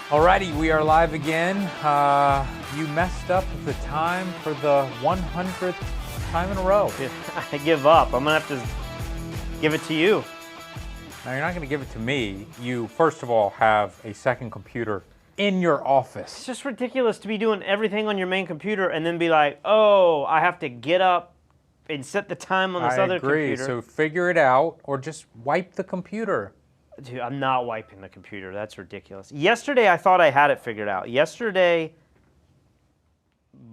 Alrighty, we are live again. You messed up the time for the 100th time in a row. I give up. I'm going to have to give it to you. Now, you're not going to give it to me. You, first of all, have a second computer in your office. It's just ridiculous to be doing everything on your main computer and then be like, oh, I have to get up and set the time on this other agree. computer. So figure it out or just wipe the computer. Dude, I'm not wiping the computer. That's ridiculous. Yesterday, I thought I had it figured out. Yesterday,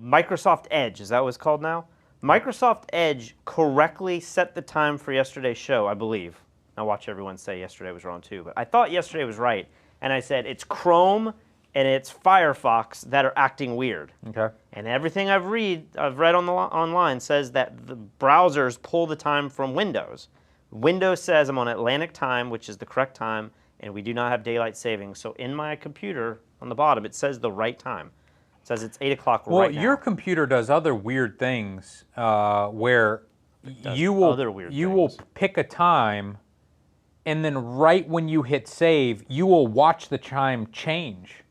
Microsoft Edge, is that what it's called now? Microsoft Edge correctly set the time for yesterday's show, I believe. I watch everyone say yesterday was wrong too, but I thought yesterday was right. And I said it's Chrome and it's Firefox that are acting weird. Okay. And everything I've read on online says that the browsers pull the time from Windows. Windows says I'm on Atlantic time, which is the correct time, and we do not have daylight savings. So in my computer, on the bottom, it says the right time. It says it's 8 o'clock right now. Well, your computer does other weird things where you will pick a time, and then right when you hit save, you will watch the chime change.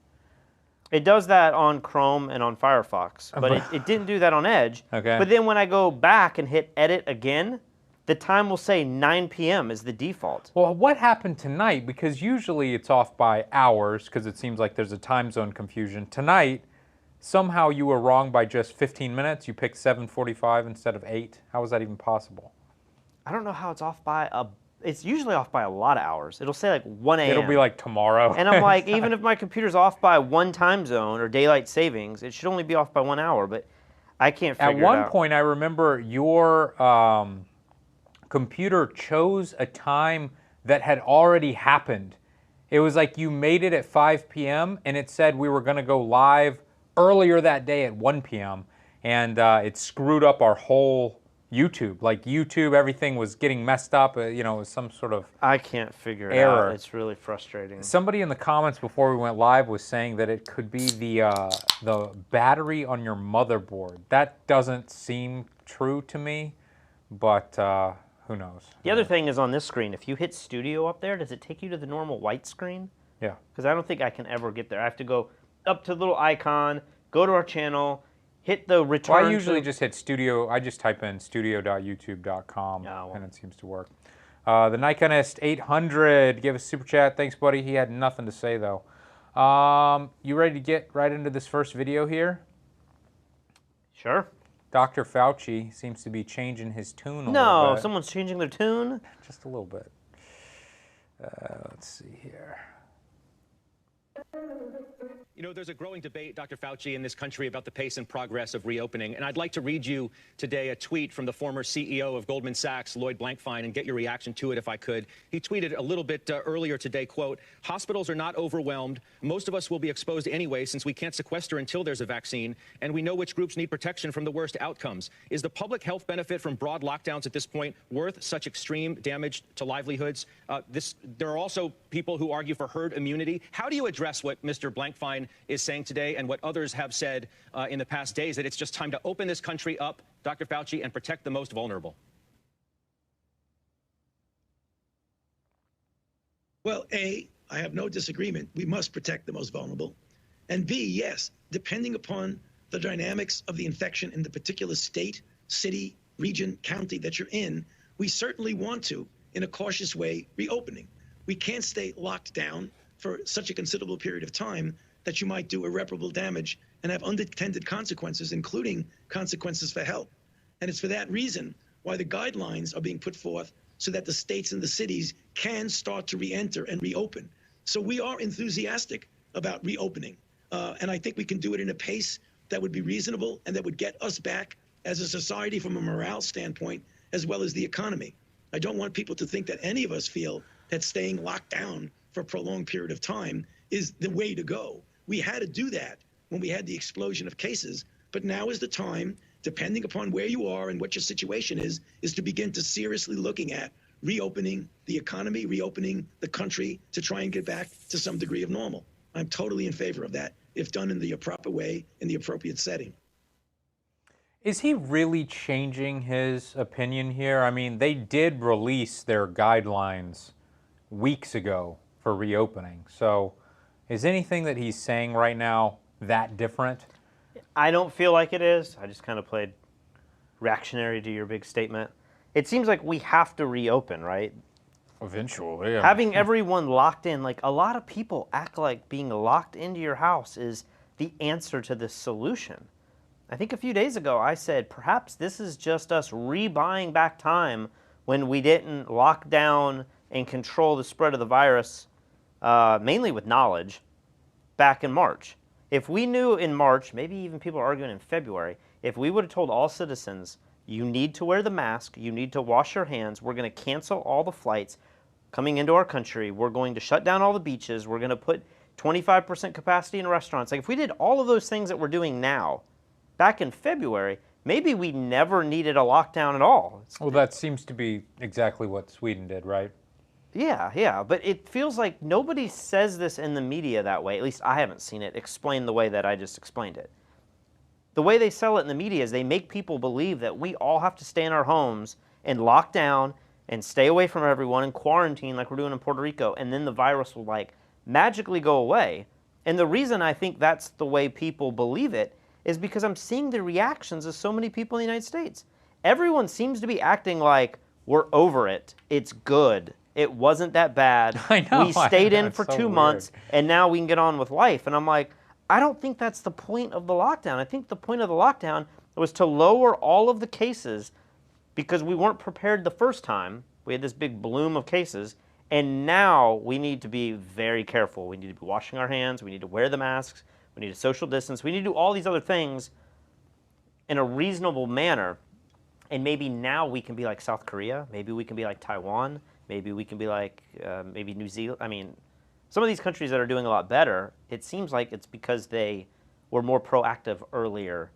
It does that on Chrome and on Firefox, but it didn't do that on Edge. Okay. But then when I go back and hit edit again, the time will say 9 p.m. is the default. Well, what happened tonight? Because usually it's off by hours because it seems like there's a time zone confusion. Tonight, somehow you were wrong by just 15 minutes. You picked 7:45 instead of 8. How is that even possible? I don't know how it's off by it's usually off by a lot of hours. It'll say like 1 a.m. It'll be like tomorrow. And I'm like, even if my computer's off by one time zone or daylight savings, it should only be off by 1 hour, but I can't figure it out. At one point, I remember your computer chose a time that had already happened. It was like you made it at 5 p.m. and it said we were going to go live earlier that day at 1 p.m. And it screwed up our whole YouTube. Like YouTube, everything was getting messed up. It was some sort of I can't figure it error. out. It's really frustrating. Somebody in the comments before we went live was saying that it could be the battery on your motherboard. That doesn't seem true to me, but who knows? The other thing is on this screen, if you hit Studio up there, does it take you to the normal white screen? Yeah. Because I don't think I can ever get there. I have to go up to the little icon, go to our channel, hit the return. Well, I usually just hit studio. I just type in studio.youtube.com and it seems to work. The Nikonist 800 give us a super chat. Thanks, buddy. He had nothing to say though. You ready to get right into this first video here? Sure. Dr. Fauci seems to be changing his tune a little No, bit. someone's changing their tune? Just a little bit. Let's see here. You know, there's a growing debate, Dr. Fauci, in this country about the pace and progress of reopening. And I'd like to read you today a tweet from the former CEO of Goldman Sachs, Lloyd Blankfein, and get your reaction to it if I could. He tweeted a little bit earlier today, quote, "Hospitals are not overwhelmed. Most of us will be exposed anyway since we can't sequester until there's a vaccine. And we know which groups need protection from the worst outcomes. Is the public health benefit from broad lockdowns at this point worth such extreme damage to livelihoods? There are also people who argue for herd immunity. How do you address what Mr. Blankfein is saying today and what others have said in the past days, that it's just time to open this country up, Dr. Fauci, and protect the most vulnerable?" Well, A, I have no disagreement. We must protect the most vulnerable. And B, yes, depending upon the dynamics of the infection in the particular state, city, region, county that you're in, we certainly want to, in a cautious way, reopening. We can't stay locked down for such a considerable period of time that you might do irreparable damage and have unintended consequences, including consequences for health. And it's for that reason why the guidelines are being put forth so that the states and the cities can start to re-enter and reopen. So we are enthusiastic about reopening. And I think we can do it in a pace that would be reasonable and that would get us back as a society from a morale standpoint, as well as the economy. I don't want people to think that any of us feel that staying locked down for a prolonged period of time is the way to go. We had to do that when we had the explosion of cases, but now is the time, depending upon where you are and what your situation is to begin to seriously looking at reopening the economy, reopening the country to try and get back to some degree of normal. I'm totally in favor of that, if done in the proper way, in the appropriate setting. Is he really changing his opinion here? I mean, they did release their guidelines weeks ago for reopening. So Is anything that he's saying right now that different? I don't feel like it is. I just kind of played reactionary to your big statement. It seems like we have to reopen, right? Eventually. Yeah. Having everyone locked in, like a lot of people act like being locked into your house is the answer to this solution. I think a few days ago I said perhaps this is just us rebuying back time when we didn't lock down and control the spread of the virus, mainly with knowledge, back in March. If we knew in March, maybe even people are arguing in February, if we would have told all citizens, you need to wear the mask, you need to wash your hands, we're going to cancel all the flights coming into our country, we're going to shut down all the beaches, we're going to put 25% capacity in restaurants. Like if we did all of those things that we're doing now, back in February, maybe we never needed a lockdown at all. Well, that seems to be exactly what Sweden did, right? Yeah, but it feels like nobody says this in the media that way. At least I haven't seen it explained the way that I just explained it. The way they sell it in the media is they make people believe that we all have to stay in our homes and lock down and stay away from everyone and quarantine like we're doing in Puerto Rico, and then the virus will like magically go away. And the reason I think that's the way people believe it is because I'm seeing the reactions of so many people in the United States. Everyone seems to be acting like we're over it. It's good. It wasn't that bad. I know. We stayed in It's for so 2 weird. months, and now we can get on with life. And I'm like, I don't think that's the point of the lockdown. I think the point of the lockdown was to lower all of the cases because we weren't prepared the first time. We had this big bloom of cases, and now we need to be very careful. We need to be washing our hands. We need to wear the masks. We need to social distance. We need to do all these other things in a reasonable manner. And maybe now we can be like South Korea. Maybe we can be like Taiwan. Maybe we can be like maybe New Zealand. I mean, some of these countries that are doing a lot better, it seems like it's because they were more proactive earlier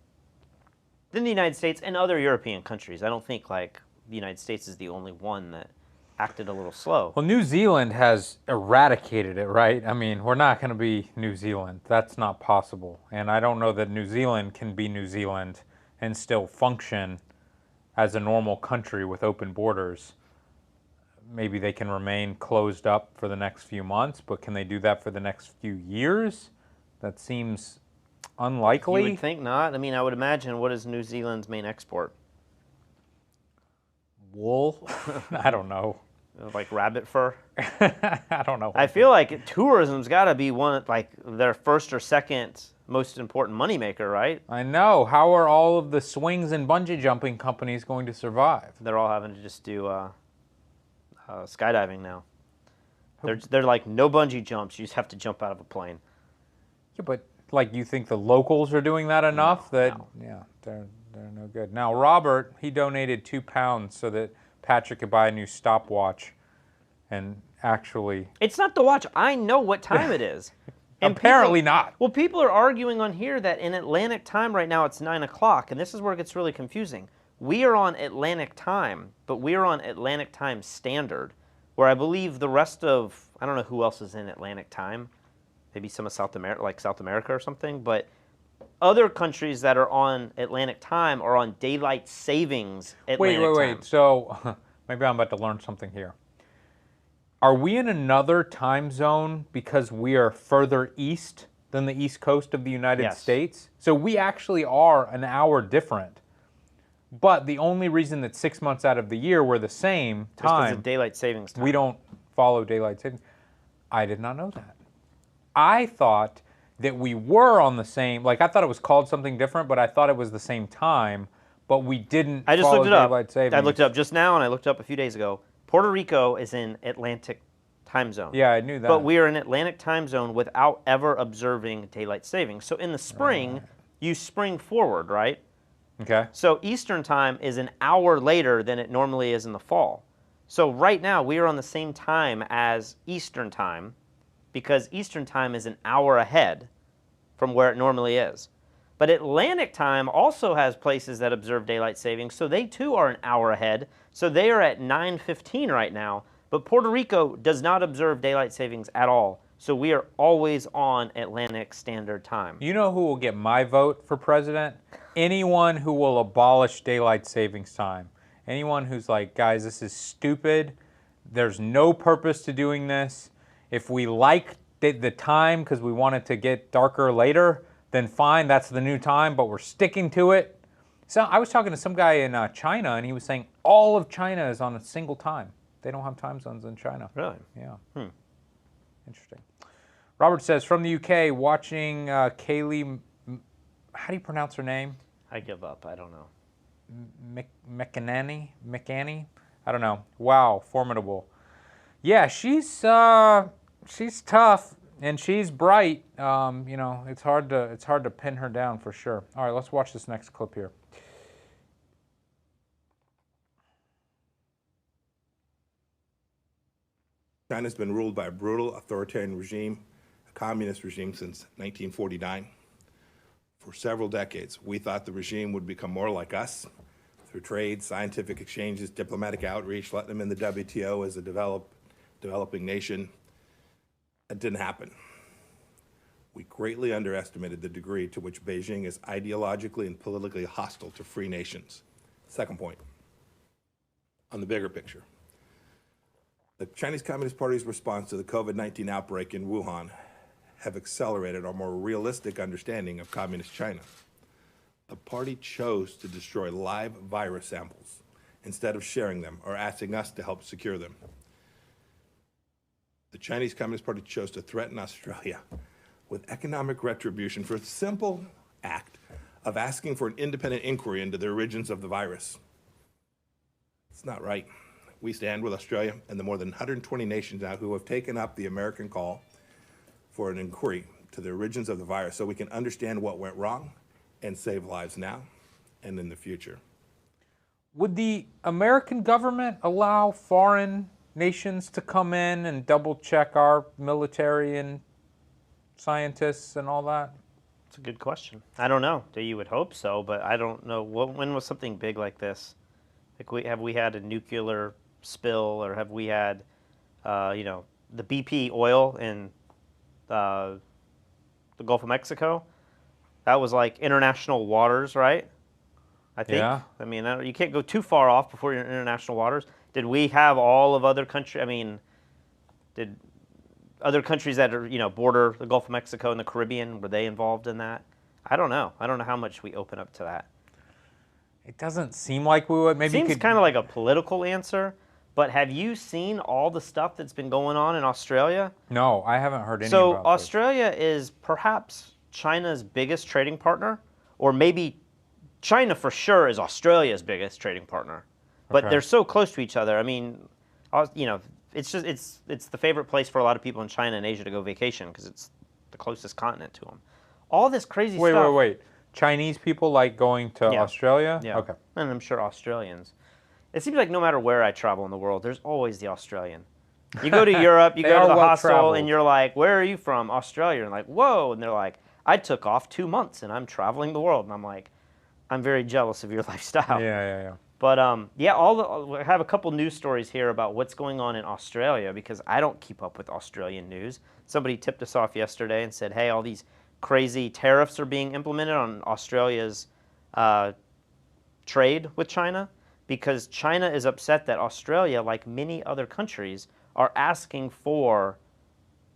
than the United States and other European countries. I don't think like the United States is the only one that acted a little slow. Well, New Zealand has eradicated it, right? I mean, we're not going to be New Zealand. That's not possible. And I don't know that New Zealand can be New Zealand and still function as a normal country with open borders. Maybe they can remain closed up for the next few months, but can they do that for the next few years? That seems unlikely. You would think not. I mean, I would imagine, what is New Zealand's main export? Wool? I don't know. Like rabbit fur? I don't know. I feel like tourism's got to be one, like their first or second most important moneymaker, right? I know. How are all of the swings and bungee jumping companies going to survive? They're all having to just do skydiving now. They're like, no bungee jumps. You just have to jump out of a plane. Yeah, but like, you think the locals are doing that enough? No. Yeah, they're no good. Now, Robert, he donated £2 so that Patrick could buy a new stopwatch, and actually, It's not the watch. I know what time it is. And apparently not. Well, people are arguing on here that in Atlantic time right now it's 9 o'clock, and this is where it gets really confusing. We are on Atlantic time, but we are on Atlantic time standard, where I believe the rest of, I don't know who else is in Atlantic time, maybe some of South America, like South America or something, but other countries that are on Atlantic time are on daylight savings Atlantic time. Wait. So maybe I'm about to learn something here. Are we in another time zone because we are further east than the east coast of the United Yes. States? So we actually are an hour different. But the only reason that 6 months out of the year we're the same Just 'cause time, of daylight savings time. we don't follow daylight savings. I did not know that. I thought that we were on the same, like I thought it was called something different, but I thought it was the same time, but we didn't I just follow looked it up. daylight savings. I looked it up just now, and I looked it up a few days ago. Puerto Rico is in Atlantic time zone. Yeah, I knew that. But we are in Atlantic time zone without ever observing daylight savings. So in the spring, you spring forward, right? Okay. So Eastern time is an hour later than it normally is in the fall. So right now we are on the same time as Eastern time because Eastern time is an hour ahead from where it normally is. But Atlantic time also has places that observe daylight savings, so they too are an hour ahead. So they are at 9:15 right now. But Puerto Rico does not observe daylight savings at all. So we are always on Atlantic Standard Time. You know who will get my vote for president? Anyone who will abolish daylight savings time. Anyone who's like, guys, this is stupid. There's no purpose to doing this. If we like the time because we want it to get darker later, then fine, that's the new time, but we're sticking to it. So I was talking to some guy in China, and he was saying all of China is on a single time. They don't have time zones in China. Really? Yeah. Interesting. Robert says, from the UK, watching Kaylee, how do you pronounce her name? I give up. I don't know. McAnany? I don't know. Wow, formidable. Yeah, she's tough and she's bright. You know, it's hard to pin her down for sure. All right, let's watch this next clip here. China's been ruled by a brutal authoritarian regime, a communist regime, since 1949. For several decades, we thought the regime would become more like us through trade, scientific exchanges, diplomatic outreach, letting them in the WTO as a developing nation. That didn't happen. We greatly underestimated the degree to which Beijing is ideologically and politically hostile to free nations. Second point, on the bigger picture. The Chinese Communist Party's response to the COVID-19 outbreak in Wuhan have accelerated our more realistic understanding of communist China. The party chose to destroy live virus samples instead of sharing them or asking us to help secure them. The Chinese Communist Party chose to threaten Australia with economic retribution for the simple act of asking for an independent inquiry into the origins of the virus. It's not right. We stand with Australia and the more than 120 nations now who have taken up the American call for an inquiry to the origins of the virus so we can understand what went wrong and save lives now and in the future. Would the American government allow foreign nations to come in and double check our military and scientists and all that? It's a good question. I don't know. You would hope so, but I don't know. When was something big like this? Like have we had a nuclear spill, or have we had, you know, the BP oil in the Gulf of Mexico? That was like international waters, right? I think. Yeah. I mean, you can't go too far off before you're in international waters. Did we have all of other countries? I mean, did other countries that are, you know, border the Gulf of Mexico and the Caribbean, were they involved in that? I don't know. I don't know how much we open up to that. It doesn't seem like we would. Maybe Seems kind of like a political answer, but have you seen all the stuff that's been going on in Australia? No, I haven't heard any So about this. Australia is perhaps China's biggest trading partner, or maybe China for sure is Australia's biggest trading partner. But Okay. they're so close to each other. I mean, you know, it's just it's the favorite place for a lot of people in China and Asia to go vacation because it's the closest continent to them. All this crazy stuff. Wait. Chinese people like going to Yeah. Australia? Yeah. Okay. And I'm sure Australians. It seems like no matter where I travel in the world, there's always the Australian. You go to Europe, you They go to are the well hostel, traveled. and you're like, where are you from? Australia. And like, whoa. And they're like, I took off 2 months and I'm traveling the world. And I'm like, I'm very jealous of your lifestyle. Yeah. But yeah, I have a couple news stories here about what's going on in Australia because I don't keep up with Australian news. Somebody tipped us off yesterday and said, hey, all these crazy tariffs are being implemented on Australia's trade with China because China is upset that Australia, like many other countries, are asking for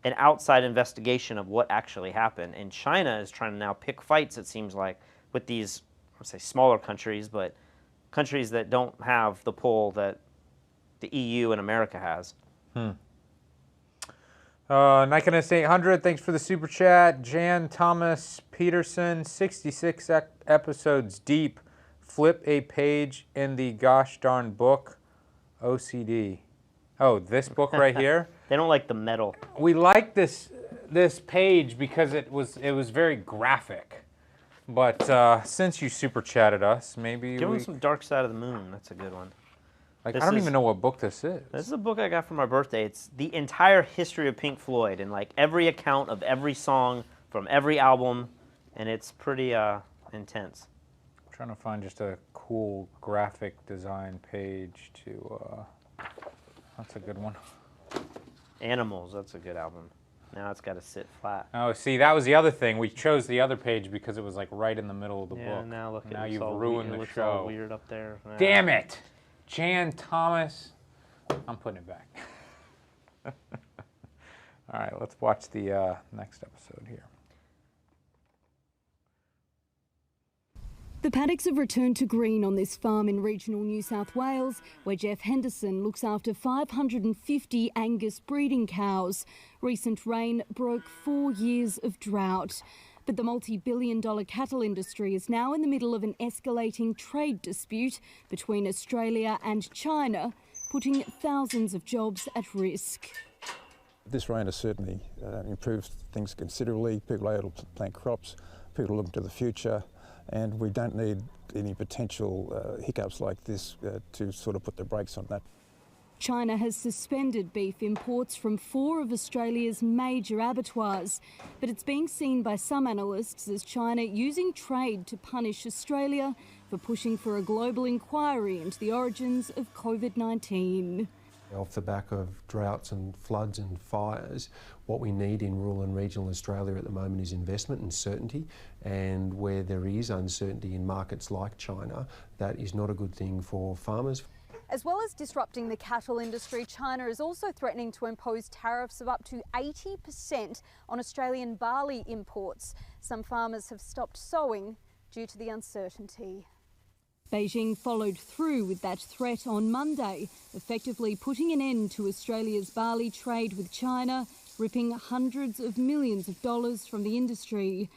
an outside investigation of what actually happened. And China is trying to now pick fights, it seems like, with these, I would say smaller countries, but countries that don't have the pull that the EU and America has. Nikonus 800, thanks for the super chat. Jan Thomas Peterson, 66 episodes deep. Flip a page in the gosh darn book. OCD. Oh, this book right here? They don't like the metal. We like this page because it was very graphic. But since you super chatted us, maybe Give we them some Dark Side of the Moon. That's a good one. like this I don't is- even know what book this is. This is a book I got for my birthday. It's the entire history of Pink Floyd and like every account of every song from every album, and it's pretty intense. I'm trying to find just a cool graphic design page to that's a good one. Animals, that's a good album. Now it's got to sit flat. Oh, see, that was the other thing. We chose the other page because it was like right in the middle of the Yeah, book. now look, Now it looks you've all ruined it the looks all show. weird up there. Damn it, Jan Thomas. I'm putting it back. All right, let's watch the next episode here. The paddocks have returned to green on this farm in regional New South Wales, where Jeff Henderson looks after 550 Angus breeding cows. Recent rain broke 4 years of drought. But the multi-billion-dollar cattle industry is now in the middle of an escalating trade dispute between Australia and China, putting thousands of jobs at risk. This rain has certainly improved things considerably. People are able to plant crops, people are looking to the future, and we don't need any potential hiccups like this to sort of put the brakes on that. China has suspended beef imports from 4 of Australia's major abattoirs, but it's being seen by some analysts as China using trade to punish Australia for pushing for a global inquiry into the origins of COVID-19. Off the back of droughts and floods and fires, what we need in rural and regional Australia at the moment is investment and certainty, and where there is uncertainty in markets like China, that is not a good thing for farmers. As well as disrupting the cattle industry, China is also threatening to impose tariffs of up to 80% on Australian barley imports. Some farmers have stopped sowing due to the uncertainty. Beijing followed through with that threat on Monday, effectively putting an end to Australia's barley trade with China, ripping hundreds of millions of dollars from the industry.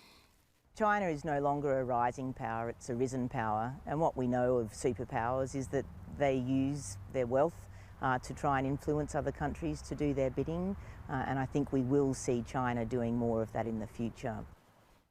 China is no longer a rising power, it's a risen power, and what we know of superpowers is that they use their wealth to try and influence other countries to do their bidding, and I think we will see China doing more of that in the future.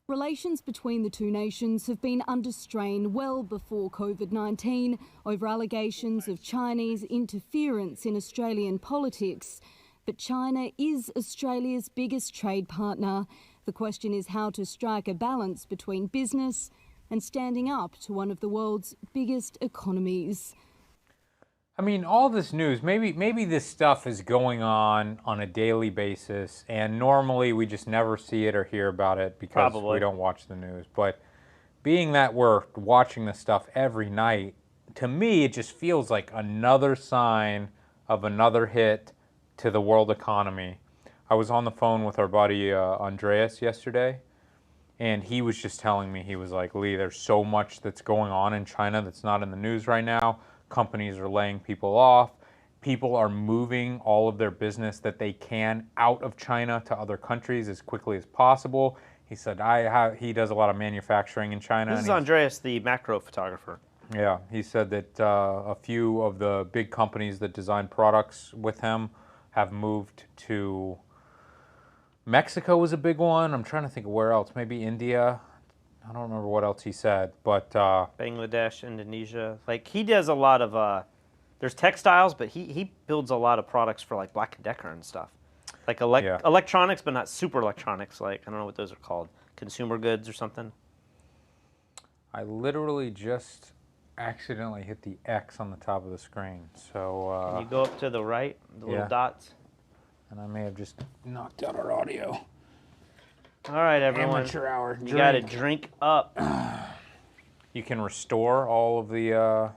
Relations between the two nations have been under strain well before COVID-19 over allegations of Chinese interference in Australian politics. But China is Australia's biggest trade partner. The question is how to strike a balance between business and standing up to one of the world's biggest economies. I mean, all this news, maybe this stuff is going on a daily basis, and normally we just never see it or hear about it because we don't watch the news. But being that we're watching this stuff every night, to me it just feels like another sign of another hit to the world economy. I was on the phone with our buddy Andreas yesterday, and he was just telling me, he was like, Lee, there's so much that's going on in China that's not in the news right now. Companies are laying people off. People are moving all of their business that they can out of China to other countries as quickly as possible. He said he does a lot of manufacturing in China. This is Andreas, the macro photographer. Yeah, he said that a few of the big companies that design products with him have moved to Mexico was a big one. I'm trying to think of where else. Maybe India. I don't remember what else he said, but Bangladesh, Indonesia. Like, he does a lot of there's textiles, but he builds a lot of products for like Black & Decker and stuff. Like electronics, but not super electronics. Like, I don't know what those are called. Consumer goods or something. I literally just accidentally hit the X on the top of the screen. So Can you go up to the right, the little dots? And I may have just knocked out our audio. All right, everyone. Amateur hour. You got to drink up. You can restore all of the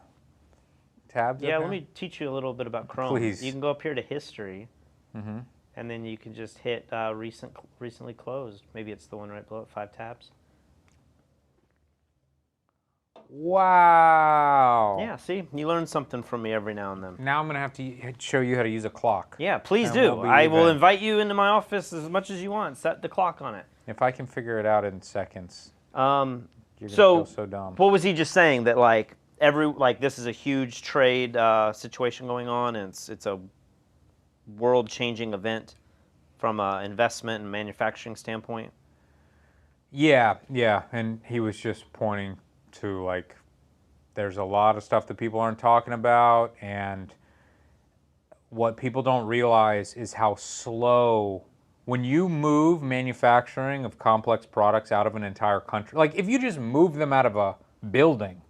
tabs. Yeah, let me teach you a little bit about Chrome. Please. You can go up here to History, and then you can just hit recently closed. Maybe it's the one right below it, 5 tabs. Wow. Yeah, see? You learn something from me every now and then. Now I'm going to have to show you how to use a clock. Yeah, please do. I will invite you into my office as much as you want. Set the clock on it. If I can figure it out in seconds, you're going to so feel so dumb. What was he just saying? That like this is a huge trade situation going on, and it's a world-changing event from an investment and manufacturing standpoint? Yeah, and he was just pointing to, like, there's a lot of stuff that people aren't talking about, and what people don't realize is how slow, when you move manufacturing of complex products out of an entire country, like if you just move them out of a building,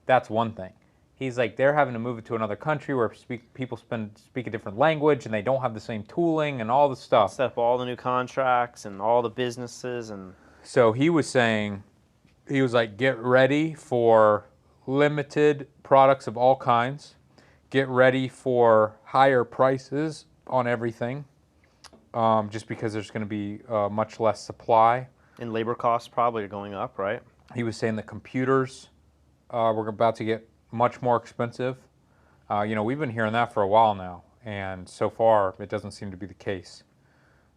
that's one thing. He's like, they're having to move it to another country where people speak a different language and they don't have the same tooling and all the stuff. Set up all the new contracts and all the businesses. And so he was saying, he was like, get ready for limited products of all kinds. Get ready for higher prices on everything. just because there's going to be much less supply. And labor costs probably are going up, right? He was saying that computers were about to get much more expensive. We've been hearing that for a while now, and so far it doesn't seem to be the case.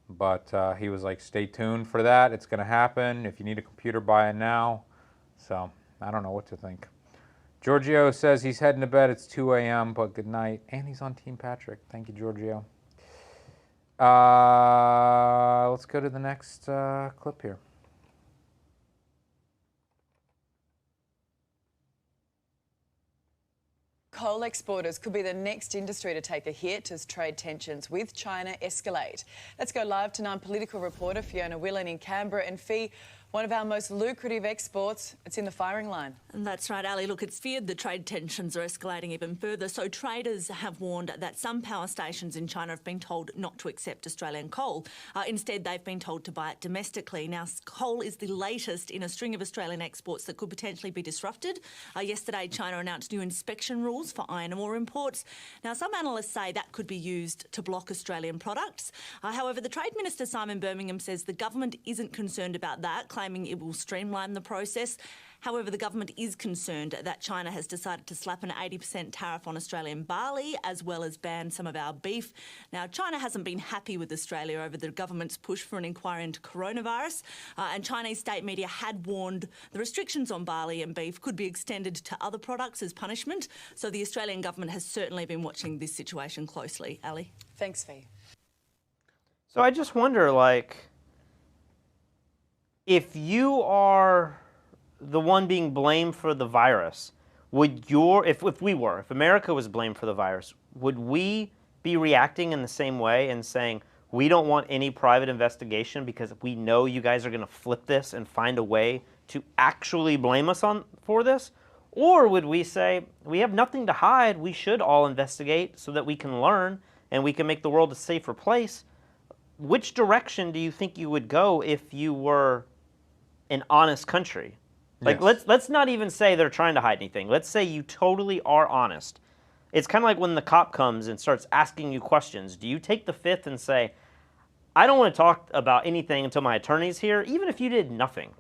But he was like, stay tuned for that. It's going to happen. If you need a computer, buy it now. So I don't know what to think. Giorgio says he's heading to bed. It's 2 a.m., but good night. And he's on Team Patrick. Thank you, Giorgio. Let's go to the next clip here. Coal exporters could be the next industry to take a hit as trade tensions with China escalate. Let's go live to non-political reporter Fiona Whelan in Canberra. And Fee, one of our most lucrative exports, it's in the firing line. And that's right, Ali. Look, it's feared the trade tensions are escalating even further. So traders have warned that some power stations in China have been told not to accept Australian coal. Instead, they've been told to buy it domestically. Now, coal is the latest in a string of Australian exports that could potentially be disrupted. Yesterday, China announced new inspection rules for iron ore imports. Now, some analysts say that could be used to block Australian products. However, the Trade Minister, Simon Birmingham, says the government isn't concerned about that, claiming it will streamline the process. However, the government is concerned that China has decided to slap an 80% tariff on Australian barley, as well as ban some of our beef. Now, China hasn't been happy with Australia over the government's push for an inquiry into coronavirus, and Chinese state media had warned the restrictions on barley and beef could be extended to other products as punishment. So the Australian government has certainly been watching this situation closely. Ali? Thanks, Fee. So I just wonder, if you are the one being blamed for the virus, if America was blamed for the virus, would we be reacting in the same way and saying, we don't want any private investigation because we know you guys are going to flip this and find a way to actually blame us for this? Or would we say, we have nothing to hide, we should all investigate so that we can learn and we can make the world a safer place? Which direction do you think you would go if you were an honest country? Yes. Let's not even say they're trying to hide anything. Let's say you totally are honest. It's kind of like when the cop comes and starts asking you questions. Do you take the fifth and say, I don't want to talk about anything until my attorney's here, even if you did nothing?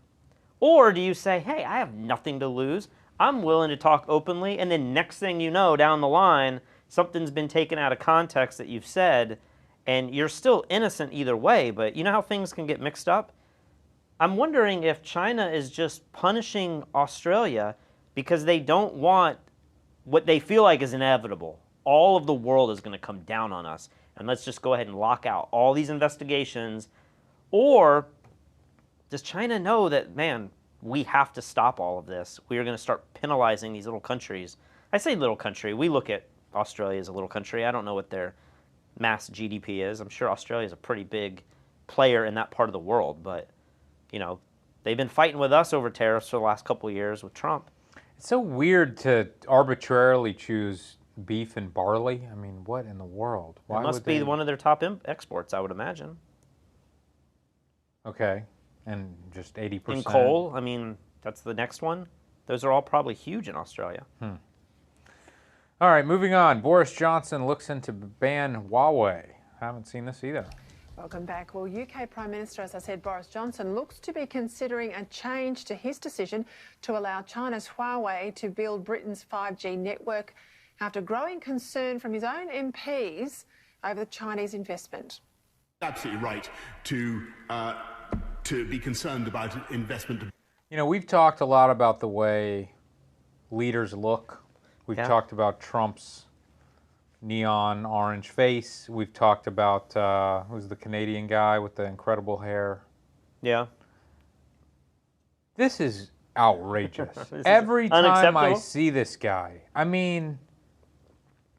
Or do you say, hey, I have nothing to lose. I'm willing to talk openly, and then next thing you know, down the line, something's been taken out of context that you've said, and you're still innocent either way, but you know how things can get mixed up? I'm wondering if China is just punishing Australia because they don't want what they feel like is inevitable. All of the world is going to come down on us, and let's just go ahead and lock out all these investigations. Or does China know that, man, we have to stop all of this? We are going to start penalizing these little countries. I say little country. We look at Australia as a little country. I don't know what their mass GDP is. I'm sure Australia is a pretty big player in that part of the world, but they've been fighting with us over tariffs for the last couple of years with Trump. It's so weird to arbitrarily choose beef and barley. I mean, what in the world? Why it must be one of their top exports, I would imagine. Okay, and just 80%. In coal, I mean, that's the next one. Those are all probably huge in Australia. All right, moving on. Boris Johnson looks into ban Huawei. Haven't seen this either. Welcome back. Well, UK Prime Minister, as I said, Boris Johnson looks to be considering a change to his decision to allow China's Huawei to build Britain's 5G network after growing concern from his own MPs over the Chinese investment. Absolutely right to be concerned about investment. We've talked a lot about the way leaders look. We've talked about Trump's neon orange face. We've talked about, who's the Canadian guy with the incredible hair? Yeah. This is outrageous. Every time I see this guy, I mean,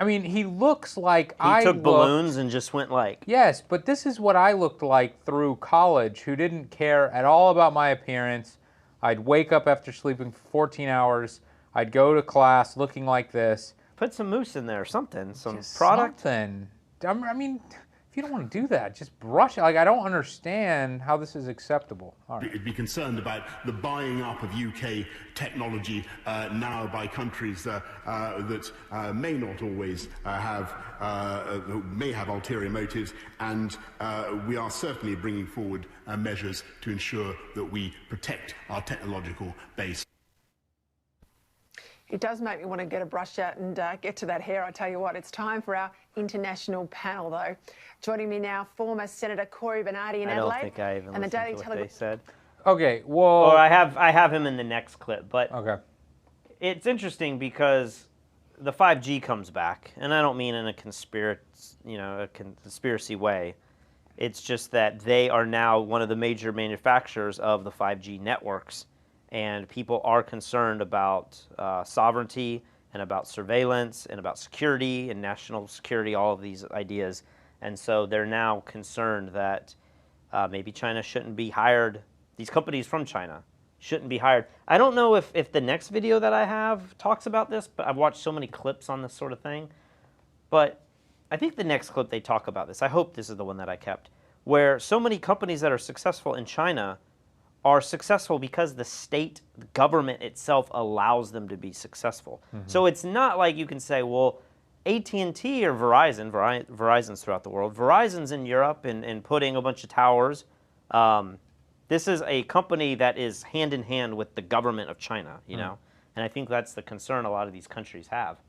he looks like He took balloons and just went like... Yes, but this is what I looked like through college, who didn't care at all about my appearance. I'd wake up after sleeping for 14 hours. I'd go to class looking like this. Put some mousse in there or something, some product. Something. I mean, If you don't want to do that, just brush it. Like, I don't understand how this is acceptable. All right. Be concerned about the buying up of UK technology now by countries that may not always may have ulterior motives, and we are certainly bringing forward measures to ensure that we protect our technological base. It does make me want to get a brush out and get to that hair. I tell you what, it's time for our international panel, though. Joining me now, former Senator Cory Bernardi in Adelaide. I don't think I even and the listened Daily to what Telegraph. they said. Okay, well... Or I have him in the next clip, but okay. It's interesting because the 5G comes back, and I don't mean in a conspiracy way. It's just that they are now one of the major manufacturers of the 5G networks, and people are concerned about sovereignty and about surveillance and about security and national security, all of these ideas. And so they're now concerned that maybe China shouldn't be hired, these companies from China shouldn't be hired. I don't know if the next video that I have talks about this, but I've watched so many clips on this sort of thing. But I think the next clip they talk about this, I hope this is the one that I kept, where so many companies that are successful in China are successful because the state government itself allows them to be successful. Mm-hmm. So it's not like you can say, well, AT&T or Verizon's throughout the world. Verizon's in Europe and putting a bunch of towers. This is a company that is hand in hand with the government of China, you know? And I think that's the concern a lot of these countries have.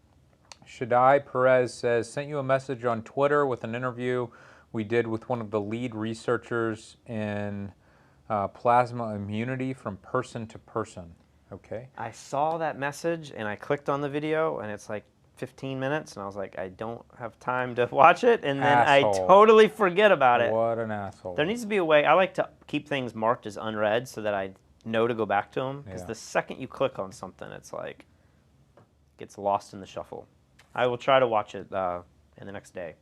Shaddai Perez says, sent you a message on Twitter with an interview we did with one of the lead researchers in plasma immunity from person to person. Okay. I saw that message and I clicked on the video and it's like 15 minutes and I was like, I don't have time to watch it, and then I totally forget about it. What an asshole. There needs to be a way. I like to keep things marked as unread so that I know to go back to them, because the second you click on something, it's like gets lost in the shuffle. I will try to watch it in the next day.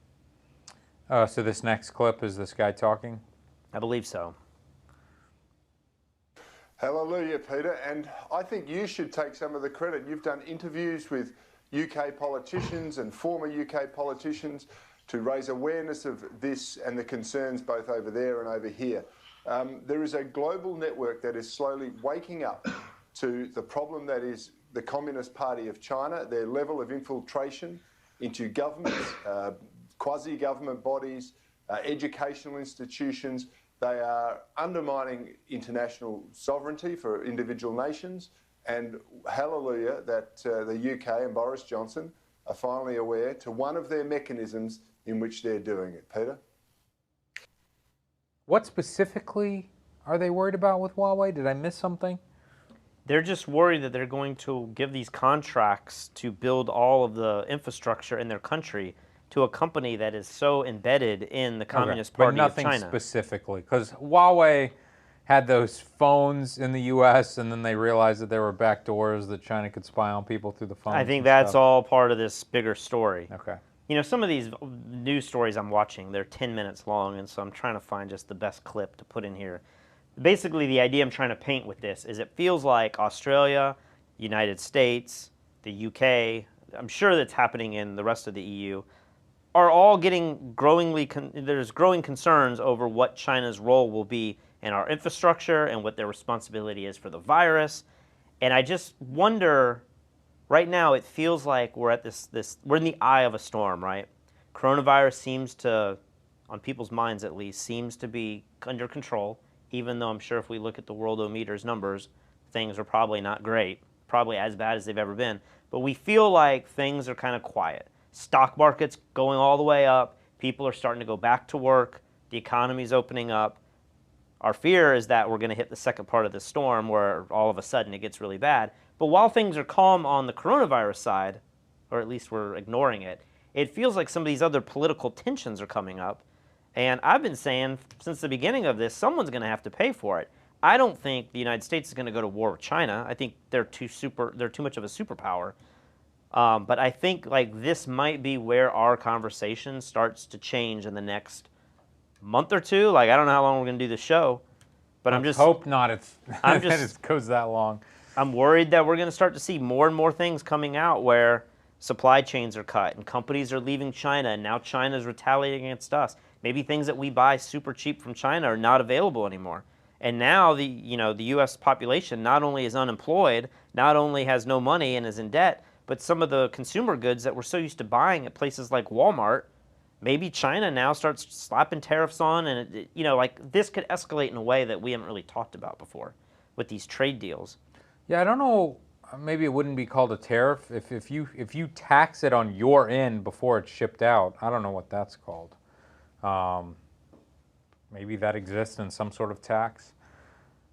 So this next clip is this guy talking? I believe so. Hallelujah, Peter. And I think you should take some of the credit. You've done interviews with UK politicians and former UK politicians to raise awareness of this and the concerns both over there and over here. There is a global network that is slowly waking up to the problem that is the Communist Party of China, their level of infiltration into governments, quasi-government bodies, educational institutions. They are undermining international sovereignty for individual nations, and hallelujah that the UK and Boris Johnson are finally aware to one of their mechanisms in which they're doing it. Peter? What specifically are they worried about with Huawei? Did I miss something? They're just worried that they're going to give these contracts to build all of the infrastructure in their country to a company that is so embedded in the Communist Party of China. But nothing specifically, because Huawei had those phones in the U.S. and then they realized that there were back doors that China could spy on people through the phones. I think that's all part of this bigger story. Okay. You know, some of these news stories I'm watching, they're 10 minutes long, and so I'm trying to find just the best clip to put in here. Basically, the idea I'm trying to paint with this is it feels like Australia, United States, the UK, I'm sure that's happening in the rest of the EU, are all getting there's growing concerns over what China's role will be in our infrastructure and what their responsibility is for the virus. And I just wonder, right now it feels like we're at we're in the eye of a storm, right? Coronavirus seems to, on people's minds at least, seems to be under control, even though I'm sure if we look at the Worldometer's numbers, things are probably not great, probably as bad as they've ever been. But we feel like things are kind of quiet. Stock market's going all the way up. People are starting to go back to work. The economy's opening up. Our fear is that we're going to hit the second part of the storm where all of a sudden it gets really bad. But while things are calm on the coronavirus side, or at least we're ignoring it, it feels like some of these other political tensions are coming up. And I've been saying since the beginning of this, someone's going to have to pay for it. I don't think the United States is going to go to war with China. I think they're too much of a superpower. But I think like this might be where our conversation starts to change in the next month or two. Like, I don't know how long we're going to do the show, but I'm just hope not. It goes that long. I'm worried that we're going to start to see more and more things coming out where supply chains are cut and companies are leaving China, and now China's retaliating against us. Maybe things that we buy super cheap from China are not available anymore. And now the U.S. population not only is unemployed, not only has no money and is in debt, but some of the consumer goods that we're so used to buying at places like Walmart, maybe China now starts slapping tariffs on, and like this could escalate in a way that we haven't really talked about before with these trade deals. Yeah, I don't know. Maybe it wouldn't be called a tariff if you tax it on your end before it's shipped out. I don't know what that's called. Maybe that exists in some sort of tax.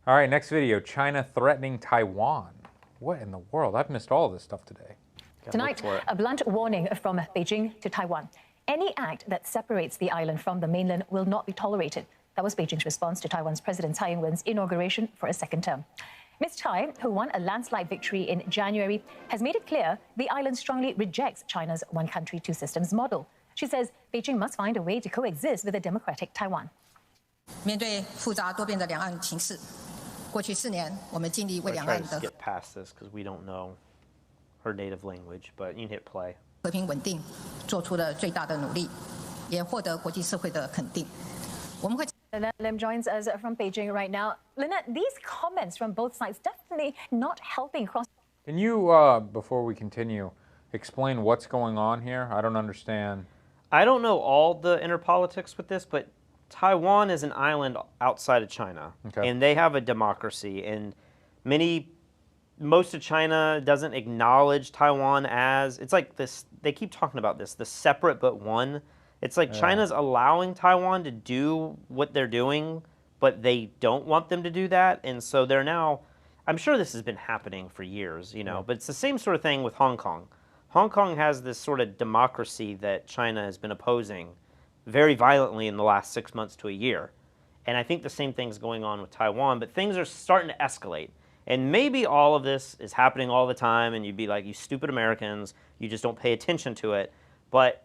All right, next video, China threatening Taiwan. What in the world? I've missed all of this stuff today. Tonight, a blunt warning from Beijing to Taiwan. Any act that separates the island from the mainland will not be tolerated. That was Beijing's response to Taiwan's President Tsai Ing-wen's inauguration for a second term. Ms. Tsai, who won a landslide victory in January, has made it clear the island strongly rejects China's one country, two systems model. She says Beijing must find a way to coexist with a democratic Taiwan. 面对复杂多变的两岸情势，过去4年，我们尽力为两岸的 skip past this because we don't know her native language, but you can hit play. 和平稳定做出了最大的努力，也获得国际社会的肯定。我们会。 Lynette Lim joins us from Beijing right now. Lynette, these comments from both sides definitely not helping cross. Can you, before we continue, explain what's going on here? I don't understand. I don't know all the inner politics with this, but Taiwan is an island outside of China, and they have a democracy, and most of China doesn't acknowledge Taiwan as, it's like this, they keep talking about this, the separate but one. It's like China's allowing Taiwan to do what they're doing, but they don't want them to do that, and so they're now, I'm sure this has been happening for years, but it's the same sort of thing with Hong Kong. Hong Kong has this sort of democracy that China has been opposing very violently in the last 6 months to a year. And I think the same thing's going on with Taiwan, but things are starting to escalate. And maybe all of this is happening all the time, and you'd be like, you stupid Americans, you just don't pay attention to it. But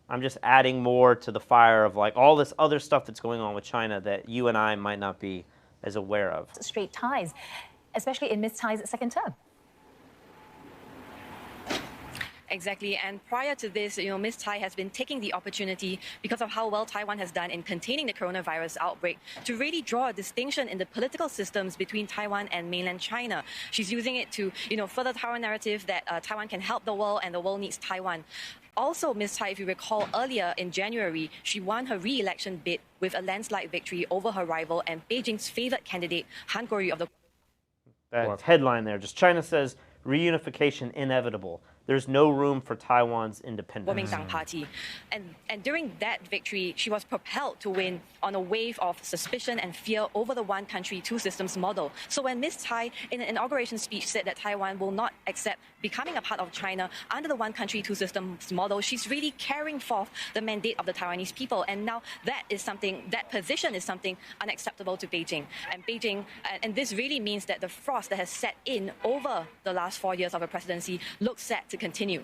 I'm just adding more to the fire of like all this other stuff that's going on with China that you and I might not be as aware of. Straight ties, especially in Ms. Tsai's second term. Exactly, and prior to this, Ms. Tsai has been taking the opportunity, because of how well Taiwan has done in containing the coronavirus outbreak, to really draw a distinction in the political systems between Taiwan and mainland China. She's using it to, further Taiwan narrative that Taiwan can help the world and the world needs Taiwan. Also, Ms. Tsai, if you recall, earlier in January, she won her re-election bid with a landslide victory over her rival and Beijing's favored candidate, Han Kuo-yu of the... That headline there, just China says reunification inevitable. There's no room for Taiwan's independence. Kuomintang Party. And during that victory, she was propelled to win on a wave of suspicion and fear over the one country, two systems model. So when Ms. Tsai, in an inauguration speech, said that Taiwan will not accept becoming a part of China under the one country, two systems model, she's really carrying forth the mandate of the Taiwanese people. And now that position is something unacceptable to Beijing. And this really means that the frost that has set in over the last 4 years of her presidency looks set to continue.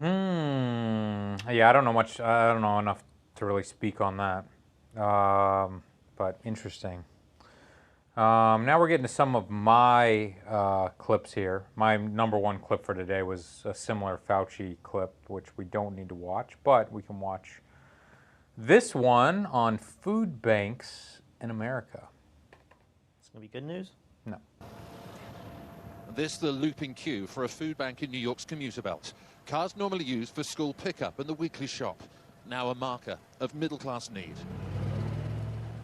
Yeah, I don't know much. I don't know enough to really speak on that. But interesting. Now we're getting to some of my clips here. My number one clip for today was a similar Fauci clip, which we don't need to watch, but we can watch this one on food banks in America. It's going to be good news? No. This the looping queue for a food bank in New York's commuter belt. Cars normally used for school pickup and the weekly shop. Now a marker of middle-class need.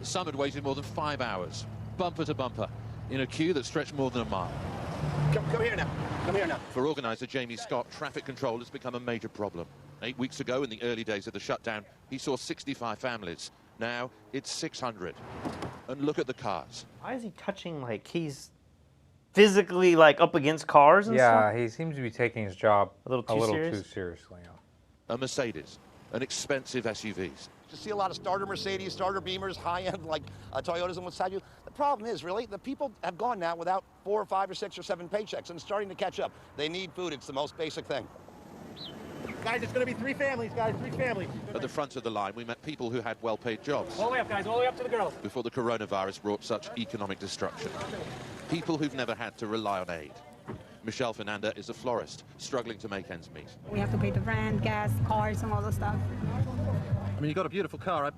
Some had waited more than 5 hours, bumper to bumper, in a queue that stretched more than a mile. Come here now. Come here now. For organizer Jamie Scott, traffic control has become a major problem. 8 weeks ago, in the early days of the shutdown, he saw 65 families. Now it's 600. And look at the cars. Why is he touching, like, he's physically, like, up against cars and stuff? Yeah, he seems to be taking his job a little too seriously. A Mercedes, an expensive SUVs. You see a lot of starter Mercedes, starter Beamers, high-end like Toyotas and what have you. The problem is, really, the people have gone now without 4 or 5 or 6 or 7 paychecks and starting to catch up. They need food. It's the most basic thing. Guys, it's going to be 3 families, guys, 3 families. At the front of the line, we met people who had well-paid jobs. All the way up, guys, all the way up to the girls. Before the coronavirus brought such economic destruction. People who've never had to rely on aid. Michelle Fernanda is a florist, struggling to make ends meet. We have to pay the rent, gas, cars, and all the stuff. I mean, you've got a beautiful car.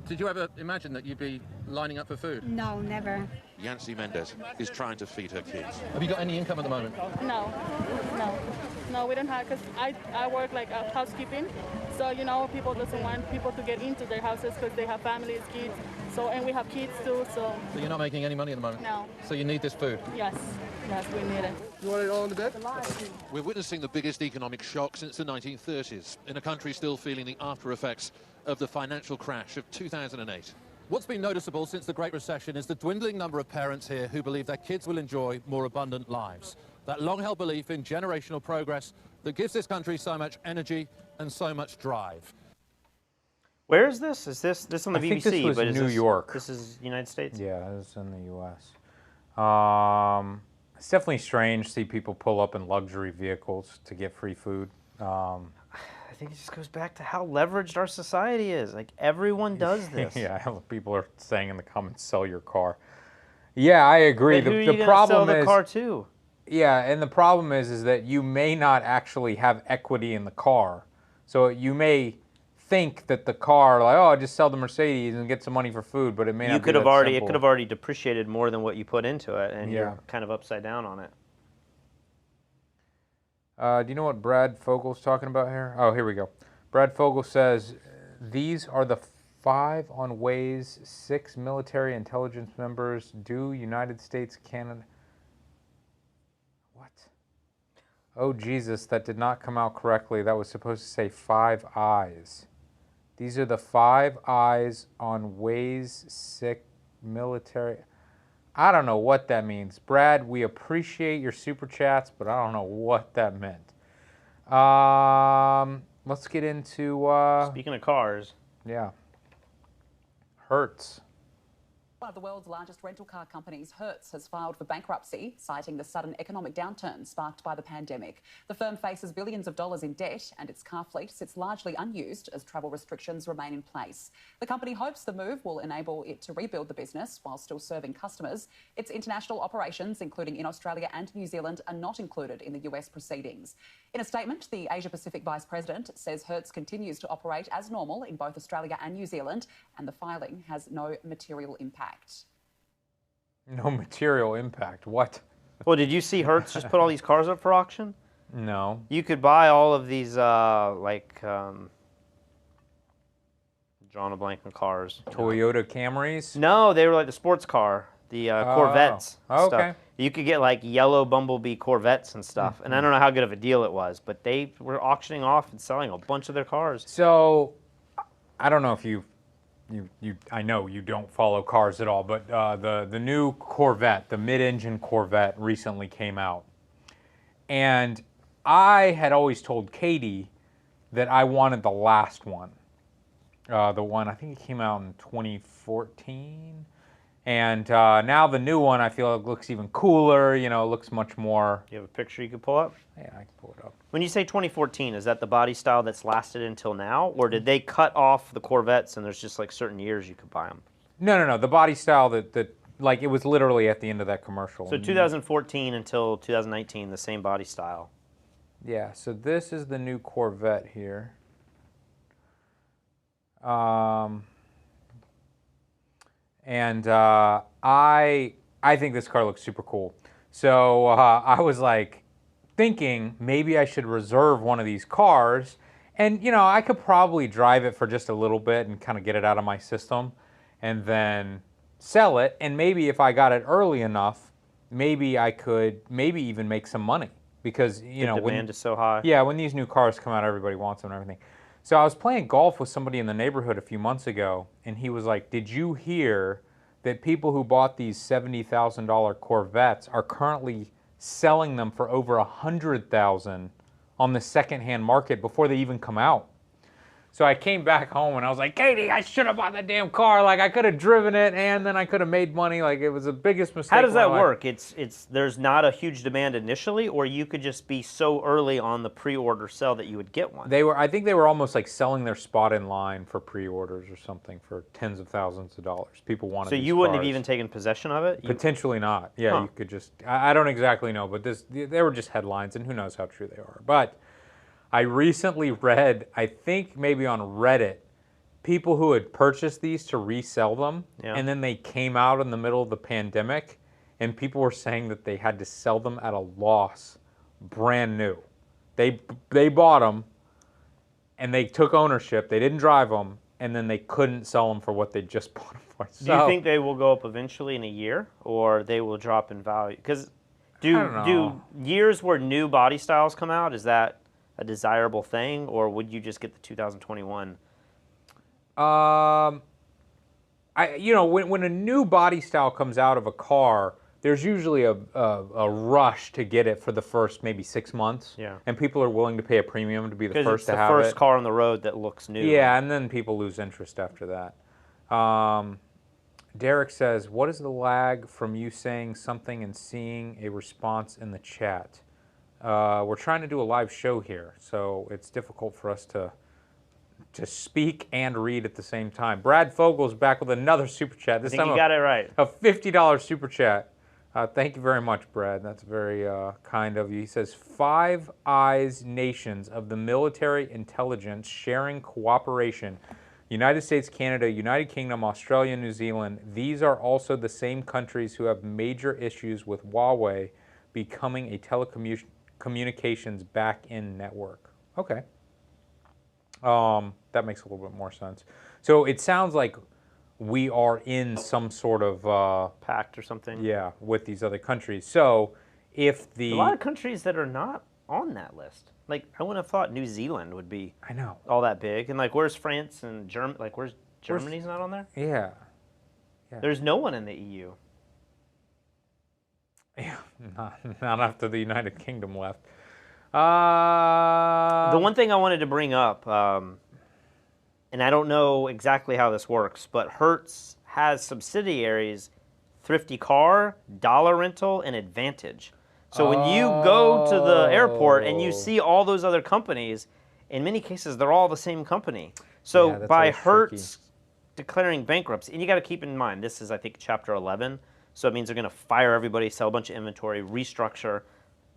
Did you ever imagine that you'd be lining up for food? No, never. Yancy Mendez is trying to feed her kids. Have you got any income at the moment? No, we don't have, because I work like housekeeping. So, you know, people doesn't want people to get into their houses because they have families, kids. So, and we have kids too, so. So you're not making any money at the moment? No. So you need this food? Yes, we need it. You want it all in the bed? We're witnessing the biggest economic shock since the 1930s, in a country still feeling the after effects of the financial crash of 2008. What's been noticeable since the Great Recession is the dwindling number of parents here who believe their kids will enjoy more abundant lives. That long-held belief in generational progress that gives this country so much energy and so much drive. Where is this? Is this on the BBC? I think this was but is New York. This is United States? Yeah, this is in the U.S. It's definitely strange to see people pull up in luxury vehicles to get free food. I think it just goes back to how leveraged our society is. Like, everyone does this. Yeah, people are saying in the comments, sell your car. Yeah, I agree. But who are you The gonna problem sell the is, car to? yeah, and the problem is that you may not actually have equity in the car. So you may think that the car, like, oh, I'll just sell the Mercedes and get some money for food, but it may not be that It simple. could have already depreciated more than what you put into it, and Yeah. you're kind of upside down on it. Do you know what Brad Fogel's talking about here? Oh, here we go. Brad Fogel says, these are the 5 on ways 6 military intelligence members do United States, Canada. What? Oh, Jesus, that did not come out correctly. That was supposed to say 5 eyes. These are the 5 eyes on ways 6 military. I don't know what that means. Brad, we appreciate your super chats, but I don't know what that meant. Let's get into... Speaking of cars. Yeah. Hertz. One of the world's largest rental car companies, Hertz, has filed for bankruptcy, citing the sudden economic downturn sparked by the pandemic. The firm faces billions of dollars in debt, and its car fleet sits largely unused as travel restrictions remain in place. The company hopes the move will enable it to rebuild the business while still serving customers. Its international operations, including in Australia and New Zealand, are not included in the US proceedings. In a statement, the Asia-Pacific Vice President says Hertz continues to operate as normal in both Australia and New Zealand, and the filing has no material impact. No material impact. What? Well, did you see Hertz just put all these cars up for auction? No. You could buy all of these, drawing a blank on cars. Toyota Camrys? No, they were like the sports car, the Corvettes. Oh, stuff. okay. You could get like yellow Bumblebee Corvettes and stuff. And I don't know how good of a deal it was, but they were auctioning off and selling a bunch of their cars. So, I don't know if I know you don't follow cars at all, but the new Corvette, the mid-engine Corvette, recently came out. And I had always told Katie that I wanted the last one. The one, I think it came out in 2014. And now the new one, I feel it looks even cooler, you know, it looks much more... You have a picture you could pull up? Yeah, I can pull it up. When you say 2014, is that the body style that's lasted until now? Or did they cut off the Corvettes and there's just like certain years you could buy them? No. The body style that like it was literally at the end of that commercial. So 2014 until 2019, the same body style. Yeah, so this is the new Corvette here. I think this car looks super cool. So I was like thinking maybe I should reserve one of these cars, and you know I could probably drive it for just a little bit and kind of get it out of my system, and then sell it. And maybe if I got it early enough, maybe I could even make some money because you know the demand is so high. Yeah, when these new cars come out, everybody wants them and everything. So I was playing golf with somebody in the neighborhood a few months ago, and he was like, did you hear that people who bought these $70,000 Corvettes are currently selling them for over $100,000 on the secondhand market before they even come out? So I came back home and I was like, Katie, I should have bought that damn car. Like I could have driven it and then I could have made money. Like it was the biggest mistake. How does that work? It's there's not a huge demand initially, or you could just be so early on the pre-order sell that you would get one. I think they were almost like selling their spot in line for pre-orders or something for tens of thousands of dollars. People wanted. So you wouldn't have even taken possession of it? Potentially not. Yeah, you could just. I don't exactly know, but they were just headlines, and who knows how true they are. But I recently read, I think maybe on Reddit, people who had purchased these to resell them, Yeah. and then they came out in the middle of the pandemic, and people were saying that they had to sell them at a loss, brand new. They bought them, and they took ownership. They didn't drive them, and then they couldn't sell them for what they just bought them for. Do you think they will go up eventually in a year, or they will drop in value? Because do years where new body styles come out, is that a desirable thing, or would you just get the 2021? When a new body style comes out of a car, there's usually a rush to get it for the first maybe 6 months. Yeah. And people are willing to pay a premium to be the Because first it's to the have first it. car on the road that looks new. Yeah, and then people lose interest after that. Derek says, what is the lag from you saying something and seeing a response in the chat? We're trying to do a live show here, so it's difficult for us to speak and read at the same time. Brad Fogel's back with another super chat. This I think time you got it right. A $50 super chat. Thank you very much, Brad. That's very kind of you. He says, Five Eyes nations of the military intelligence sharing cooperation. United States, Canada, United Kingdom, Australia, New Zealand. These are also the same countries who have major issues with Huawei becoming a telecommunications back-end network. Okay. That makes a little bit more sense. So it sounds like we are in some sort of pact or something. Yeah, with these other countries. So if a lot of countries that are not on that list. Like, I wouldn't have thought New Zealand would be all that big. And, like, where's France and Germany? Like, where's Germany's not on there? Yeah. There's no one in the EU. Yeah, not after the United Kingdom left. The one thing I wanted to bring up, and I don't know exactly how this works, but Hertz has subsidiaries, Thrifty Car, Dollar Rental, and Advantage. So when you go to the airport and you see all those other companies, in many cases, they're all the same company. So Yeah, that's by very Hertz declaring bankruptcy, and you got to keep in mind, this is, I think, Chapter 11, so it means they're going to fire everybody, sell a bunch of inventory, restructure.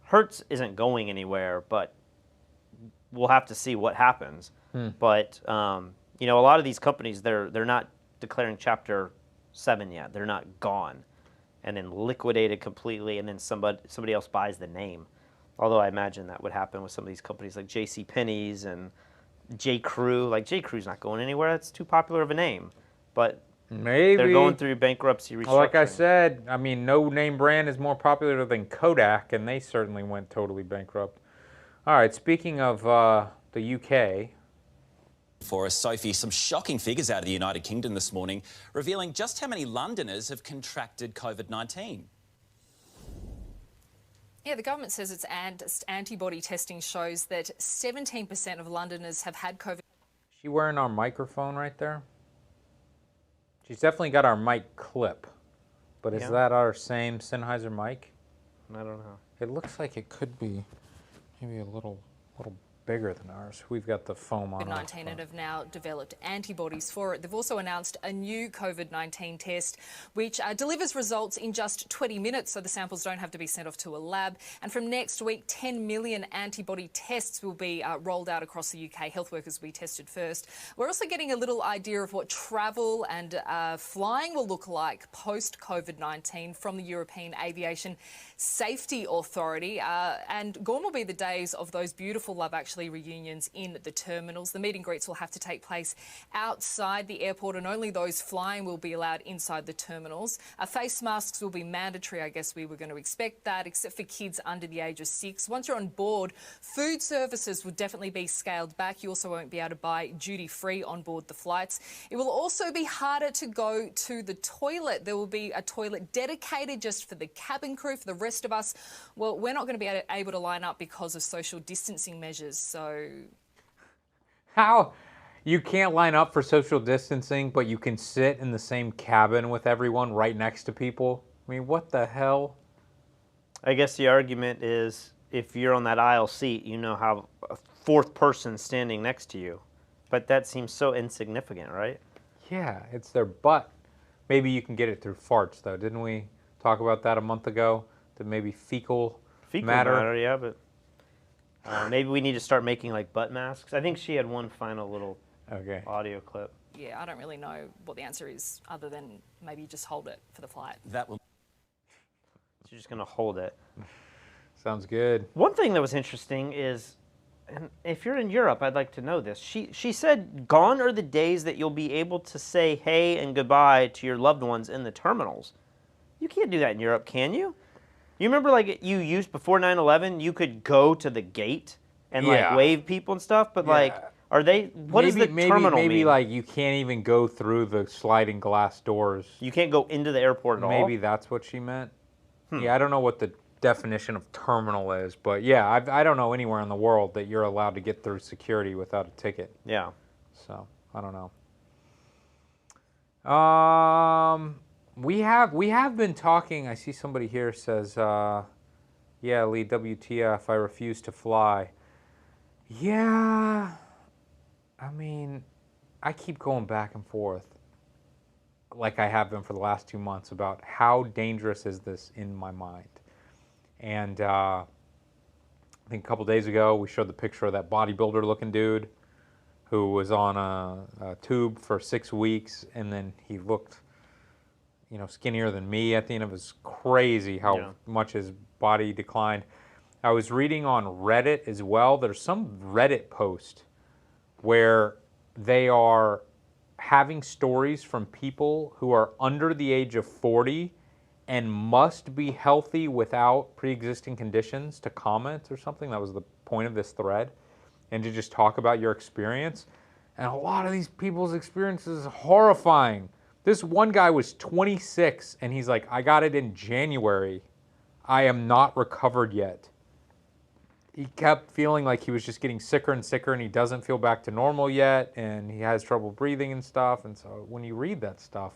Hertz isn't going anywhere, but we'll have to see what happens. But, a lot of these companies, they're not declaring Chapter 7 yet. They're not gone and then liquidated completely, and then somebody else buys the name. Although I imagine that would happen with some of these companies like JCPenney's and J. Crew. Like, J. Crew's not going anywhere. That's too popular of a name. But maybe they're going through bankruptcy restructuring. Like I said, I mean, no name brand is more popular than Kodak, and they certainly went totally bankrupt. All right, speaking of the UK. For us, Sophie, some shocking figures out of the United Kingdom this morning, revealing just how many Londoners have contracted COVID-19. Yeah, the government says its antibody testing shows that 17% of Londoners have had COVID. Is she wearing our microphone right there? She's definitely got our mic clip. But is that our same Sennheiser mic? I don't know. It looks like it could be maybe a little bigger than ours. We've got the foam on our COVID-19 and have now developed antibodies for it. They've also announced a new COVID-19 test which delivers results in just 20 minutes, so the samples don't have to be sent off to a lab. And from next week, 10 million antibody tests will be rolled out across the UK. Health workers will be tested first. We're also getting a little idea of what travel and flying will look like post-COVID-19 from the European Aviation Safety Authority. And gone will be the days of those beautiful Love Actually reunions in the terminals. The meet and greets will have to take place outside the airport, and only those flying will be allowed inside the terminals. Face masks will be mandatory. I guess we were going to expect that, except for kids under the age of 6. Once you're on board, food services will definitely be scaled back. You also won't be able to buy duty-free on board the flights. It will also be harder to go to the toilet. There will be a toilet dedicated just for the cabin crew. For the rest of us, well, we're not going to be able to line up because of social distancing measures. So how you can't line up for social distancing, but you can sit in the same cabin with everyone right next to people? I mean, what the hell? I guess the argument is if you're on that aisle seat, you know how a fourth person standing next to you. But that seems so insignificant, right? Yeah, it's their butt. Maybe you can get it through farts, though. Didn't we talk about that a month ago? That maybe fecal matter? Yeah, but maybe we need to start making like butt masks. I think she had one final little audio clip. yeah, I don't really know what the answer is other than maybe just hold it for the flight. That will. So you're just going to hold it. Sounds good. One thing that was interesting is, and if you're in Europe, I'd like to know this. She said, gone are the days that you'll be able to say hey and goodbye to your loved ones in the terminals. You can't do that in Europe, can you? You remember, like, you used before 9/11, you could go to the gate and like wave people and stuff, but like, are they? What does the terminal maybe mean? like you can't even go through the sliding glass doors. You can't go into the airport at all. Maybe that's what she meant. Yeah, I don't know what the definition of terminal is, but yeah, I don't know anywhere in the world that you're allowed to get through security without a ticket. Yeah. So I don't know. We have been talking. I see somebody here says, yeah, Lee, WTF, I refuse to fly. Yeah, I mean, I keep going back and forth like I have been for the last 2 months about how dangerous is this in my mind. And I think a couple days ago we showed the picture of that bodybuilder looking dude who was on a tube for 6 weeks, and then he looked, you know, skinnier than me at the end. It was crazy how much his body declined. I was reading on Reddit as well. There's some Reddit post where they are having stories from people who are under the age of 40 and must be healthy without pre-existing conditions to comment or something. That was the point of this thread. And to just talk about your experience. And a lot of these people's experiences is horrifying. This one guy was 26 and he's like, I got it in January. I am not recovered yet. He kept feeling like he was just getting sicker and sicker, and he doesn't feel back to normal yet, and he has trouble breathing and stuff. And so when you read that stuff,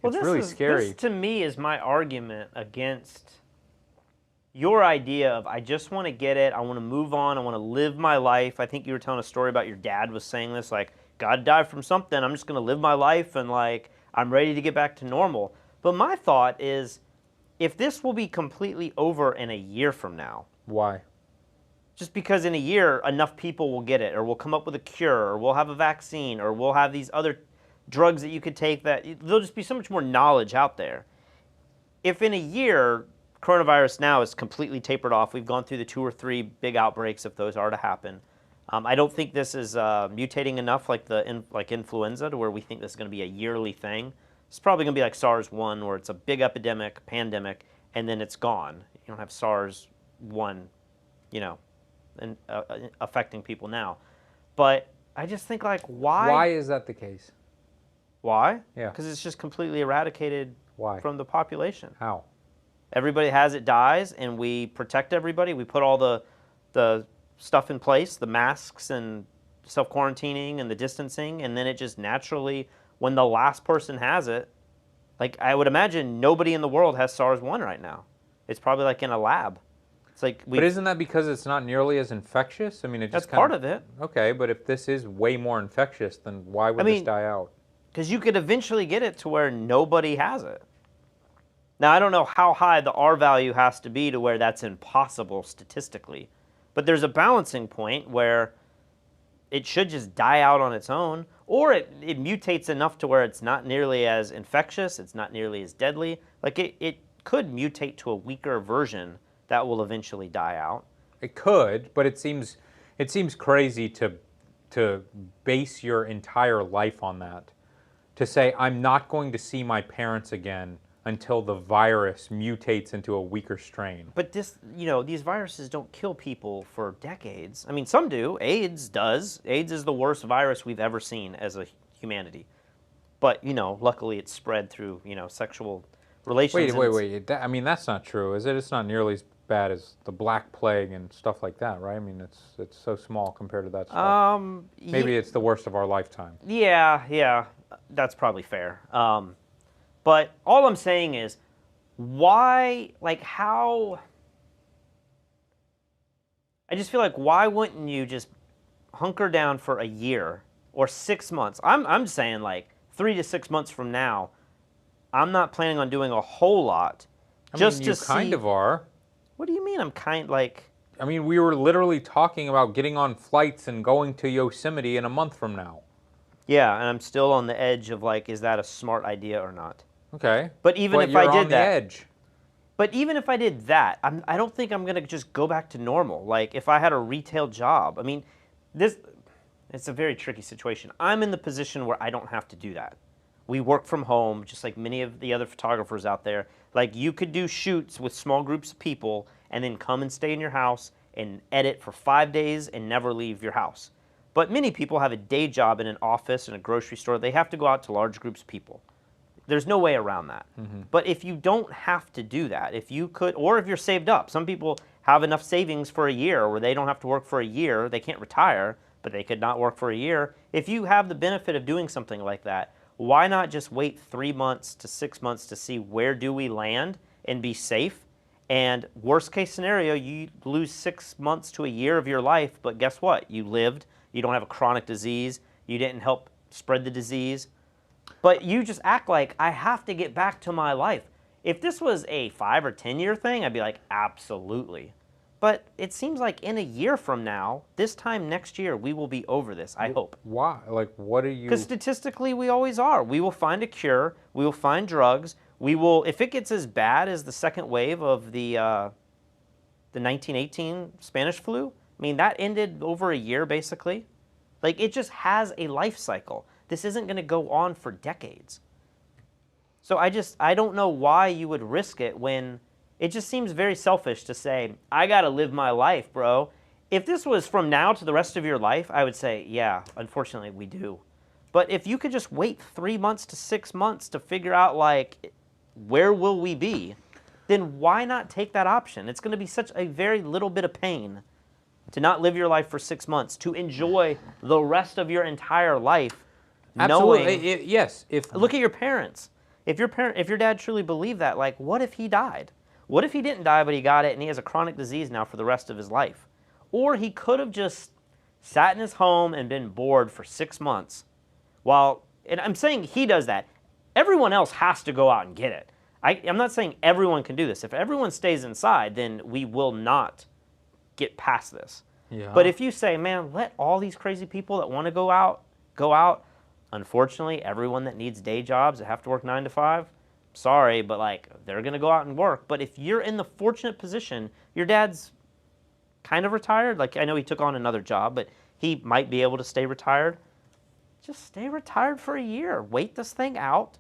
it's really scary. This to me is my argument against your idea of, I just want to get it, I want to move on, I want to live my life. I think you were telling a story about your dad was saying this, like, God died from something, I'm just going to live my life, and like, I'm ready to get back to normal. But my thought is, if this will be completely over in a year from now. Why? Just because in a year, enough people will get it, or we'll come up with a cure, or we'll have a vaccine, or we'll have these other drugs that you could take that, there'll just be so much more knowledge out there. If in a year, coronavirus now is completely tapered off, we've gone through the 2 or 3 big outbreaks if those are to happen. I don't think this is mutating enough like influenza to where we think this is going to be a yearly thing. It's probably going to be like SARS-1 where it's a big epidemic, pandemic, and then it's gone. You don't have SARS-1, you know, and affecting people now. But I just think, like, why? Why is that the case? Why? Yeah. Because it's just completely eradicated from the population. How? Everybody has it, dies, and we protect everybody. We put all the stuff in place, the masks and self-quarantining and the distancing, and then it just naturally, when the last person has it, like, I would imagine nobody in the world has SARS-1 right now. It's probably like in a lab. It's like but isn't that because it's not nearly as infectious? I mean, it just that's part of it. Okay, but if this is way more infectious, then why would this die out? Because you could eventually get it to where nobody has it. Now, I don't know how high the R value has to be to where that's impossible statistically, but there's a balancing point where it should just die out on its own, or it mutates enough to where it's not nearly as infectious, it's not nearly as deadly. Like, it could mutate to a weaker version that will eventually die out. It could, but it seems crazy to base your entire life on that. To say, I'm not going to see my parents again until the virus mutates into a weaker strain. But this, you know, these viruses don't kill people for decades. I mean, some do. AIDS does. AIDS is the worst virus we've ever seen as a humanity. But, you know, luckily it's spread through, you know, sexual relations. Wait. I mean, that's not true, is it? It's not nearly as bad as the Black Plague and stuff like that, right? I mean, it's so small compared to that stuff. Maybe it's the worst of our lifetime. Yeah, that's probably fair. But all I'm saying is, why, like, how, I just feel like, why wouldn't you just hunker down for a year or 6 months? I'm saying, like, 3 to 6 months from now, I'm not planning on doing a whole lot. I mean, you kind of are. What do you mean I'm I mean, we were literally talking about getting on flights and going to Yosemite in a month from now. Yeah, and I'm still on the edge of like, is that a smart idea or not? Okay. But even if I you're did on the that, edge. but even if I did that, I don't think I'm gonna just go back to normal. Like if I had a retail job, I mean, it's a very tricky situation. I'm in the position where I don't have to do that. We work from home, just like many of the other photographers out there. Like you could do shoots with small groups of people and then come and stay in your house and edit for 5 days and never leave your house. But many people have a day job in an office, in a grocery store. They have to go out to large groups of people. There's no way around that. But if you don't have to do that, if you could, or if you're saved up, some people have enough savings for a year where they don't have to work for a year. They can't retire, but they could not work for a year. If you have the benefit of doing something like that, why not just wait 3 months to 6 months to see where do we land and be safe? And worst case scenario, you lose 6 months to a year of your life, but guess what? You lived, you don't have a chronic disease, you didn't help spread the disease, but you just act like I have to get back to my life. If this was a 5 or 10 year thing, I'd be like, absolutely. But it seems like in a year from now, this time next year, we will be over this, I hope. Why? Like, what are you... Because statistically, we always are. We will find a cure. We will find drugs. We will, if it gets as bad as the second wave of the 1918 Spanish flu, I mean, that ended over a year, basically. Like, it just has a life cycle. This isn't going to go on for decades. So I don't know why you would risk it when... It just seems very selfish to say, I got to live my life, bro. If this was from now to the rest of your life, I would say, yeah, unfortunately, we do. But if you could just wait 3 months to 6 months to figure out, like, where will we be, then why not take that option? It's going to be such a very little bit of pain to not live your life for 6 months, to enjoy the rest of your entire life. Absolutely. Knowing, yes. Look at your parents. If your dad truly believed that, like, what if he died? What if he didn't die, but he got it and he has a chronic disease now for the rest of his life? Or he could have just sat in his home and been bored for 6 months while, and I'm saying he does that. Everyone else has to go out and get it. I'm not saying everyone can do this. If everyone stays inside, then we will not get past this. Yeah. But if you say, man, let all these crazy people that want to go out, go out. Unfortunately, everyone that needs day jobs that have to work 9 to 5, sorry, but like they're going to go out and work. But if you're in the fortunate position, your dad's kind of retired. Like I know he took on another job, but he might be able to stay retired. Just stay retired for a year. Wait this thing out.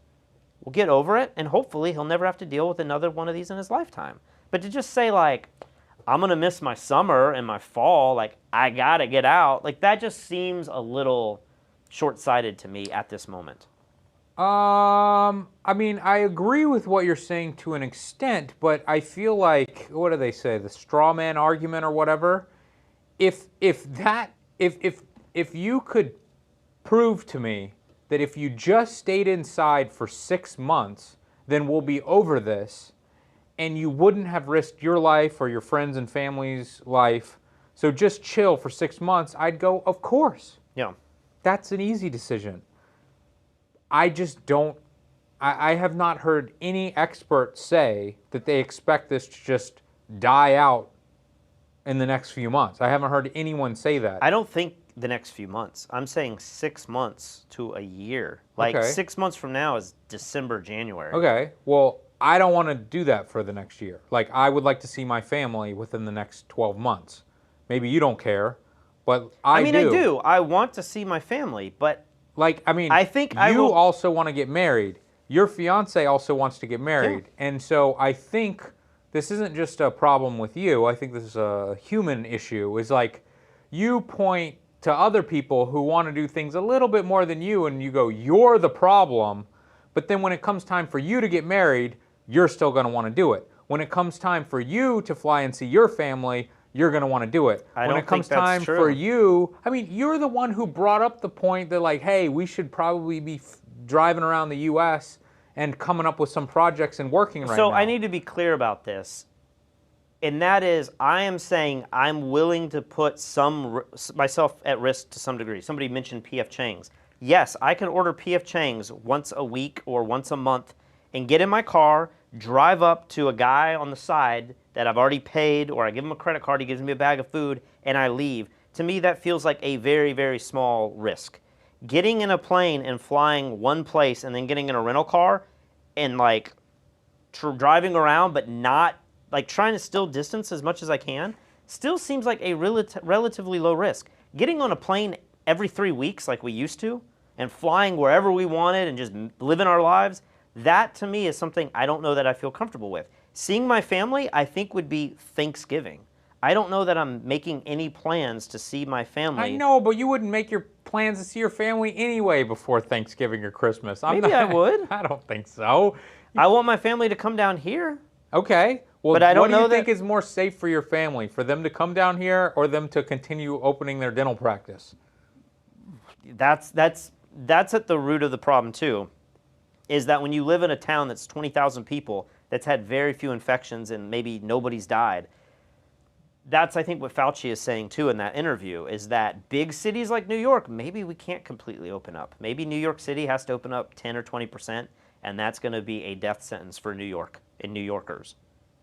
We'll get over it, and hopefully he'll never have to deal with another one of these in his lifetime. But to just say like, I'm going to miss my summer and my fall, like I got to get out, like that just seems a little short-sighted to me at this moment. I mean, I agree with what you're saying to an extent, but I feel like, what do they say, the straw man argument or whatever? If you could prove to me that if you just stayed inside for 6 months, then we'll be over this, and you wouldn't have risked your life or your friends and family's life, so just chill for 6 months, I'd go, of course. Yeah. That's an easy decision. I just don't, I have not heard any expert say that they expect this to just die out in the next few months. I haven't heard anyone say that. I don't think the next few months. I'm saying 6 months to a year. Like Okay. 6 months from now is December, January. Okay, well, I don't want to do that for the next year. Like, I would like to see my family within the next 12 months. Maybe you don't care, but I do. I do. I want to see my family, but... Like, I mean, I think you also want to get married. Your fiance also wants to get married. Yeah. And so I think this isn't just a problem with you. I think this is a human issue. Is like, you point to other people who want to do things a little bit more than you, and you go, you're the problem. But then when it comes time for you to get married, you're still going to want to do it. When it comes time for you to fly and see your family, you're going to want to do it. When it comes time for you, I mean, you're the one who brought up the point that like, hey, we should probably be driving around the U.S. and coming up with some projects and working right now. So I need to be clear about this. And that is, I am saying I'm willing to put myself at risk to some degree. Somebody mentioned P.F. Chang's. Yes, I can order P.F. Chang's once a week or once a month and get in my car, drive up to a guy on the side that I've already paid, or I give him a credit card, he gives me a bag of food, and I leave. To me, that feels like a very, very small risk. getting in a plane and flying one place and then getting in a rental car and like driving around but not like trying to still distance as much as I can still seems like a relatively low risk. Getting on a plane every 3 weeks like we used to and flying wherever we wanted and just living our lives, that to me is something I don't know that I feel comfortable with. Seeing my family, I think would be Thanksgiving. I don't know that I'm making any plans to see my family. I know, but you wouldn't make your plans to see your family anyway before Thanksgiving or Christmas. Maybe I would. I don't think so. I want my family to come down here. Okay. Well, but I don't what do you know think is more safe for your family? For them to come down here or them to continue opening their dental practice? That's at the root of the problem too, is that when you live in a town that's 20,000 people, that's had very few infections and maybe nobody's died, that's I think what Fauci is saying too in that interview, is that big cities like New York, maybe we can't completely open up. Maybe New York City has to open up 10 or 20%, and that's going to be a death sentence for New York and New Yorkers.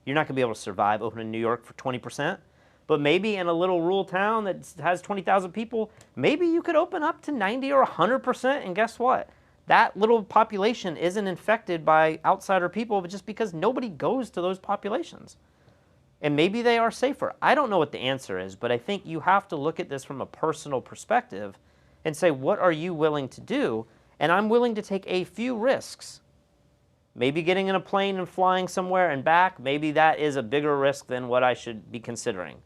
You're not going to be able to survive opening New York for 20%. But maybe in a little rural town that has 20,000 people, maybe you could open up to 90 or 100%, and guess what? That little population isn't infected by outsider people, but just because nobody goes to those populations. And maybe they are safer. I don't know what the answer is, but I think you have to look at this from a personal perspective and say, what are you willing to do? And I'm willing to take a few risks. Maybe getting in a plane and flying somewhere and back, maybe that is a bigger risk than what I should be considering.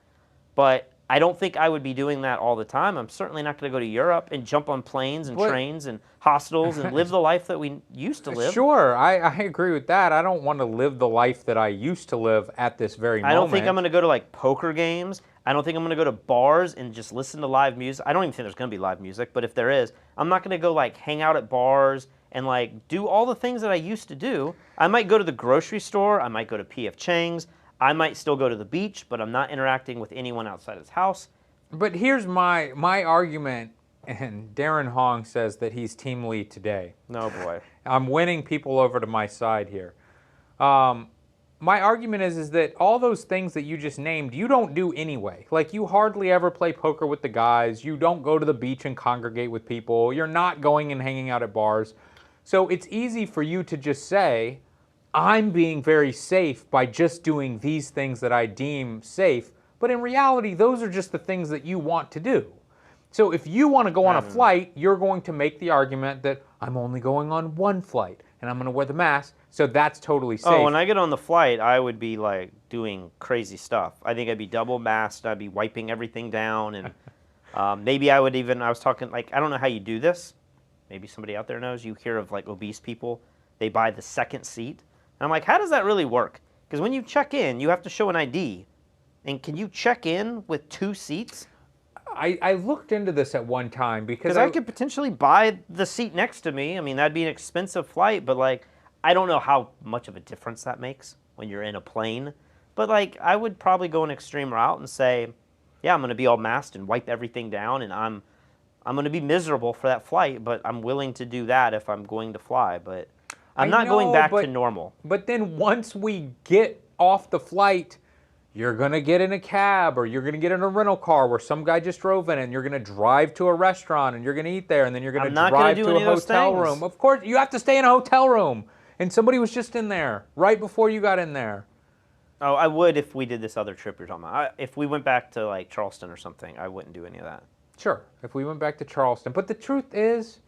But I don't think I would be doing that all the time. I'm certainly not going to go to Europe and jump on planes and trains and hostels and live the life that we used to live. Sure, I agree with that. I don't want to live the life that I used to live at this very moment. I don't think I'm going to go to like poker games. I don't think I'm going to go to bars and just listen to live music. I don't even think there's going to be live music, but if there is, I'm not going to go like hang out at bars and like do all the things that I used to do. I might go to the grocery store. I might go to P.F. Chang's. I might still go to the beach, but I'm not interacting with anyone outside his house. But here's my argument, and Darren Hong says that he's team lead today. No boy. I'm winning people over to my side here. My argument is that all those things that you just named, you don't do anyway. Like, you hardly ever play poker with the guys. You don't go to the beach and congregate with people. You're not going and hanging out at bars. So it's easy for you to just say, I'm being very safe by just doing these things that I deem safe. But in reality, those are just the things that you want to do. So if you want to go on a flight, you're going to make the argument that I'm only going on one flight and I'm going to wear the mask. So that's totally safe. Oh, when I get on the flight, I would be like doing crazy stuff. I think I'd be double masked. I'd be wiping everything down. And maybe I would even, I was talking, like, I don't know how you do this. Maybe somebody out there knows. You hear of like obese people. They buy the second seat. And I'm like, how does that really work? Because when you check in, you have to show an ID. And can you check in with 2 seats? I looked into this at one time because I could potentially buy the seat next to me. I mean, that'd be an expensive flight, but like, I don't know how much of a difference that makes when you're in a plane. But like, I would probably go an extreme route and say, yeah, I'm going to be all masked and wipe everything down, and I'm going to be miserable for that flight, but I'm willing to do that if I'm going to fly. But I'm not going back to normal. But then once we get off the flight, you're going to get in a cab or you're going to get in a rental car where some guy just drove in, and you're going to drive to a restaurant and you're going to eat there, and then you're going to drive to a hotel room. Of course, you have to stay in a hotel room. And somebody was just in there right before you got in there. Oh, I would if we did this other trip you're talking about. If we went back to like Charleston or something, I wouldn't do any of that. Sure, if we went back to Charleston. But the truth is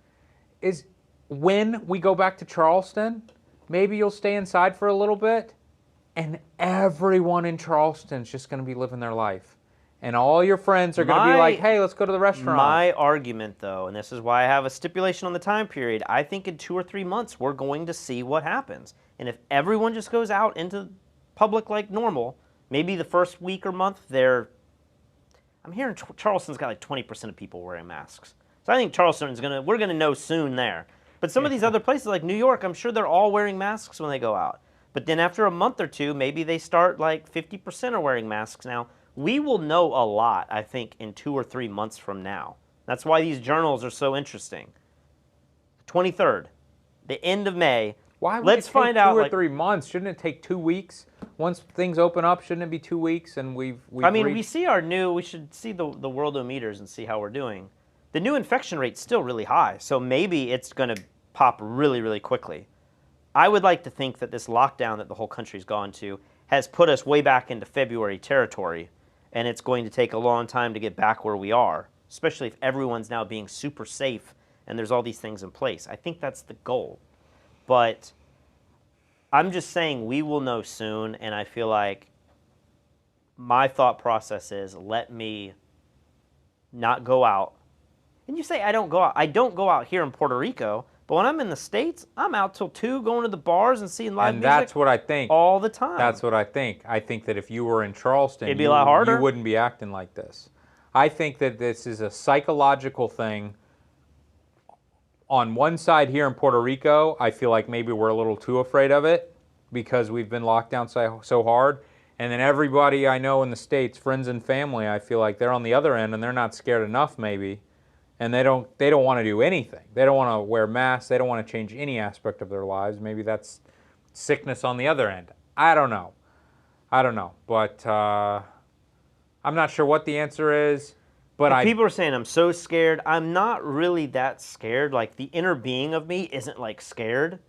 when we go back to Charleston, maybe you'll stay inside for a little bit, and everyone in Charleston's just going to be living their life. And all your friends are going to be like, hey, let's go to the restaurant. My argument, though, and this is why I have a stipulation on the time period, I think in 2 or 3 months we're going to see what happens. And if everyone just goes out into public like normal, maybe the first week or month I'm hearing Charleston's got like 20% of people wearing masks. So I think Charleston's we're going to know soon there. But some of these other places like New York, I'm sure they're all wearing masks when they go out. But then after a month or two, maybe they start like 50% are wearing masks now. We will know a lot, I think, in 2 or 3 months from now. That's why these journals are so interesting. 23rd, the end of May. Why would Let's it take find out 2 or 3 months? Shouldn't it take 2 weeks? Once things open up, shouldn't it be 2 weeks? And we should see the worldometers and see how we're doing. the new infection rate's still really high, so maybe it's going to pop really, really quickly. I would like to think that this lockdown that the whole country's gone to has put us way back into February territory, and it's going to take a long time to get back where we are, especially if everyone's now being super safe and there's all these things in place. I think that's the goal. But I'm just saying we will know soon, and I feel like my thought process is let me not go out. And you say I don't go out. I don't go out here in Puerto Rico, but when I'm in the States, I'm out till 2 going to the bars and seeing live music. And that's what I think. All the time. That's what I think. I think that if you were in Charleston, it'd be a lot harder. You wouldn't be acting like this. I think that this is a psychological thing. On one side here in Puerto Rico, I feel like maybe we're a little too afraid of it because we've been locked down so hard. And then everybody I know in the States, friends and family, I feel like they're on the other end and they're not scared enough maybe. And they don't want to do anything. They don't want to wear masks. They don't want to change any aspect of their lives. Maybe that's sickness on the other end. I don't know. But I'm not sure what the answer is. But people are saying I'm so scared. I'm not really that scared. Like the inner being of me isn't like scared.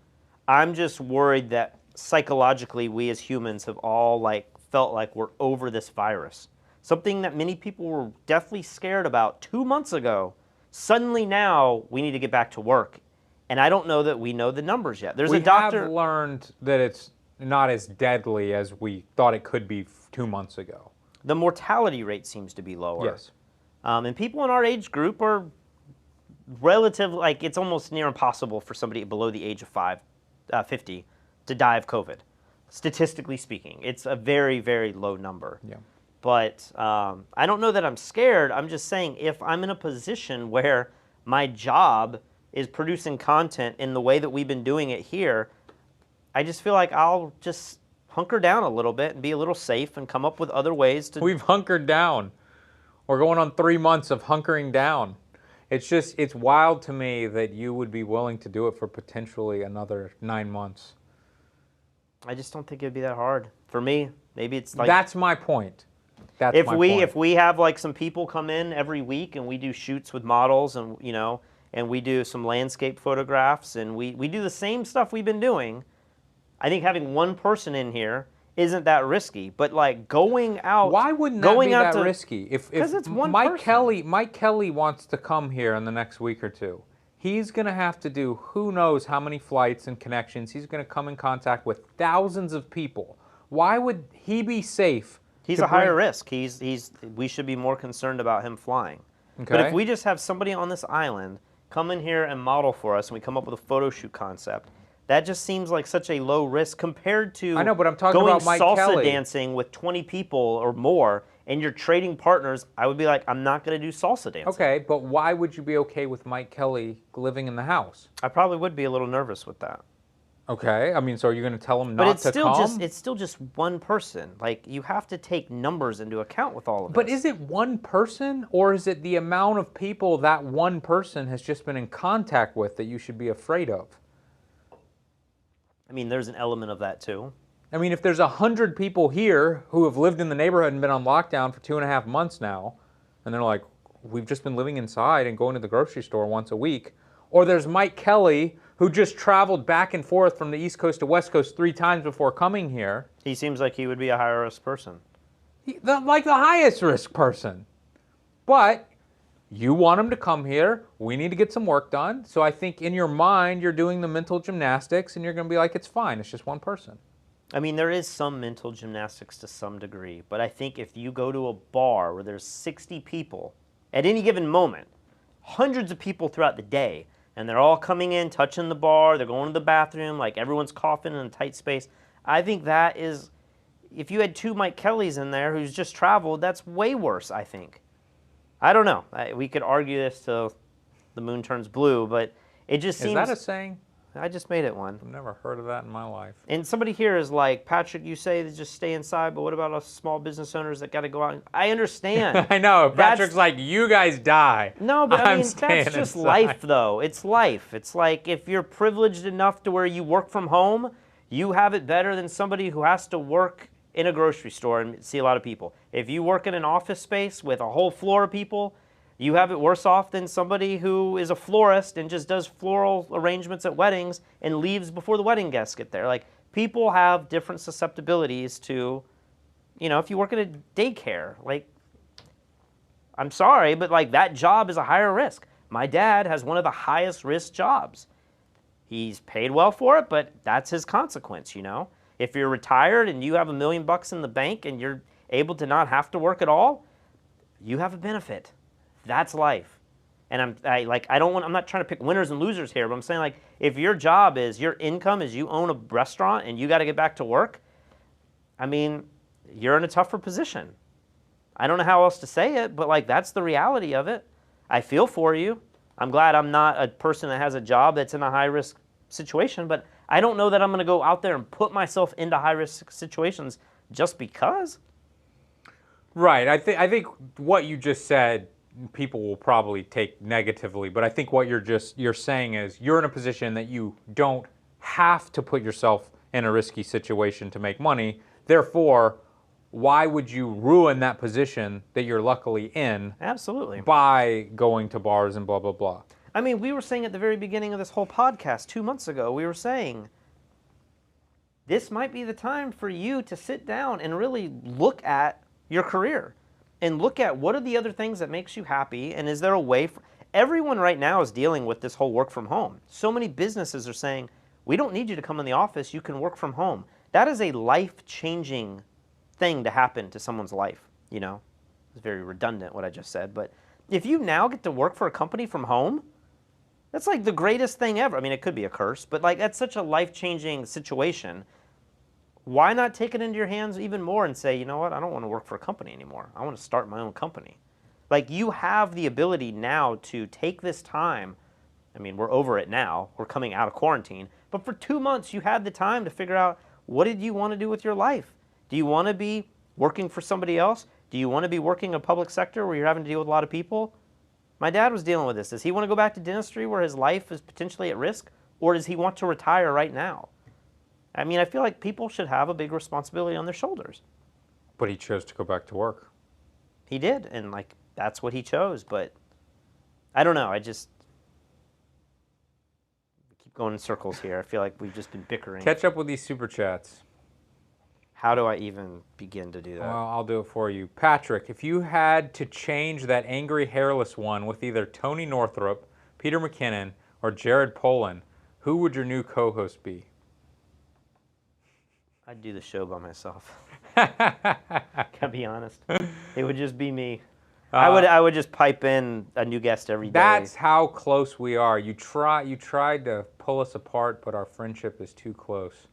I'm just worried that psychologically we as humans have all like felt like we're over this virus. Something that many people were definitely scared about 2 months ago. Suddenly now we need to get back to work. And I don't know that we know the numbers yet. There's a doctor. We have learned that it's not as deadly as we thought it could be 2 months ago. The mortality rate seems to be lower. Yes. And people in our age group are relatively, like it's almost near impossible for somebody below the age of 50 to die of COVID. Statistically speaking, it's a very, very low number. Yeah. But I don't know that I'm scared. I'm just saying if I'm in a position where my job is producing content in the way that we've been doing it here, I just feel like I'll just hunker down a little bit and be a little safe and come up with other ways to... We've hunkered down. We're going on 3 months of hunkering down. It's wild to me that you would be willing to do it for potentially another 9 months. I just don't think it'd be that hard. For me, maybe it's like... That's my point. If we have like some people come in every week and we do shoots with models and and we do some landscape photographs and we do the same stuff we've been doing, I think having one person in here isn't that risky. But like going out, why wouldn't that be that risky? Because it's one Mike Kelly wants to come here in the next week or two. He's going to have to do who knows how many flights and connections. He's going to come in contact with thousands of people. Why would he be safe? He's a higher risk. We should be more concerned about him flying. Okay. But if we just have somebody on this island come in here and model for us and we come up with a photo shoot concept, that just seems like such a low risk compared to I know, but I'm talking about Mike salsa Kelly. dancing with 20 people or more and you're trading partners. I would be like, I'm not going to do salsa dancing. Okay, but why would you be okay with Mike Kelly living in the house? I probably would be a little nervous with that. Okay, I mean, so are you going to tell him not to come? It's still just one person. Like, you have to take numbers into account with all of this. But is it one person, or is it the amount of people that one person has just been in contact with that you should be afraid of? I mean, there's an element of that, too. I mean, if there's 100 people here who have lived in the neighborhood and been on lockdown for 2.5 months now, and they're like, we've just been living inside and going to the grocery store once a week, or there's Mike Kelly, who just traveled back and forth from the East Coast to West Coast 3 times before coming here. He seems like he would be a higher risk person. Like the highest risk person. But you want him to come here. We need to get some work done. So I think in your mind, you're doing the mental gymnastics and you're going to be like, it's fine. It's just one person. I mean, there is some mental gymnastics to some degree. But I think if you go to a bar where there's 60 people at any given moment, hundreds of people throughout the day, and they're all coming in, touching the bar, they're going to the bathroom, like everyone's coughing in a tight space. I think that is, if you had 2 Mike Kellys in there who's just traveled, that's way worse, I think. I don't know. We could argue this till the moon turns blue, but it just seems... Is that a saying? I just made it one. I've never heard of that in my life. And somebody here is like, Patrick, you say to just stay inside, but what about us small business owners that got to go out? I understand. I know. Patrick's like, you guys die. No, but I mean, that's just life, though. It's life. It's like if you're privileged enough to where you work from home, you have it better than somebody who has to work in a grocery store and see a lot of people. If you work in an office space with a whole floor of people, You have it worse off than somebody who is a florist and just does floral arrangements at weddings and leaves before the wedding guests get there. Like, people have different susceptibilities to, you know, if you work at a daycare, like, I'm sorry, but like that job is a higher risk. My dad has one of the highest risk jobs. He's paid well for it, but that's his consequence, you know? If you're retired and you have $1 million in the bank and you're able to not have to work at all, you have a benefit. That's life. And I'm not trying to pick winners and losers here, but I'm saying, like, if your job is, your income is you own a restaurant and you got to get back to work, I mean, you're in a tougher position. I don't know how else to say it, but like, that's the reality of it. I feel for you. I'm glad I'm not a person that has a job that's in a high risk situation, but I don't know that I'm going to go out there and put myself into high risk situations just because. Right. I think what you just said, people will probably take negatively, but I think what you're saying is you're in a position that you don't have to put yourself in a risky situation to make money. Therefore, why would you ruin that position that you're luckily in? Absolutely. By going to bars and blah, blah, blah. I mean, we were saying at the very beginning of this whole podcast 2 months ago, we were saying this might be the time for you to sit down and really look at your career and look at what are the other things that makes you happy, and is there a way for... Everyone right now is dealing with this whole work from home. So many businesses are saying, we don't need you to come in the office, you can work from home. That is a life-changing thing to happen to someone's life, you know? It's very redundant what I just said, but if you now get to work for a company from home, that's like the greatest thing ever. I mean, it could be a curse, but like, that's such a life-changing situation. Why not take it into your hands even more and say, you know what, I don't want to work for a company anymore. I want to start my own company. Like, you have the ability now to take this time. I mean, we're over it now. We're coming out of quarantine. But for 2 months, you had the time to figure out, what did you want to do with your life? Do you want to be working for somebody else? Do you want to be working in a public sector where you're having to deal with a lot of people? My dad was dealing with this. Does he want to go back to dentistry where his life is potentially at risk? Or does he want to retire right now? I mean, I feel like people should have a big responsibility on their shoulders. But he chose to go back to work. He did, and like, that's what he chose, but I don't know. I just keep going in circles here. I feel like we've just been bickering. Catch up with these super chats. How do I even begin to do that? Well, I'll do it for you. Patrick, if you had to change that angry hairless one with either Tony Northrup, Peter McKinnon, or Jared Polin, who would your new co-host be? I'd do the show by myself. Gotta be honest. It would just be me. I would just pipe in a new guest every day. That's how close we are. You tried to pull us apart, but our friendship is too close.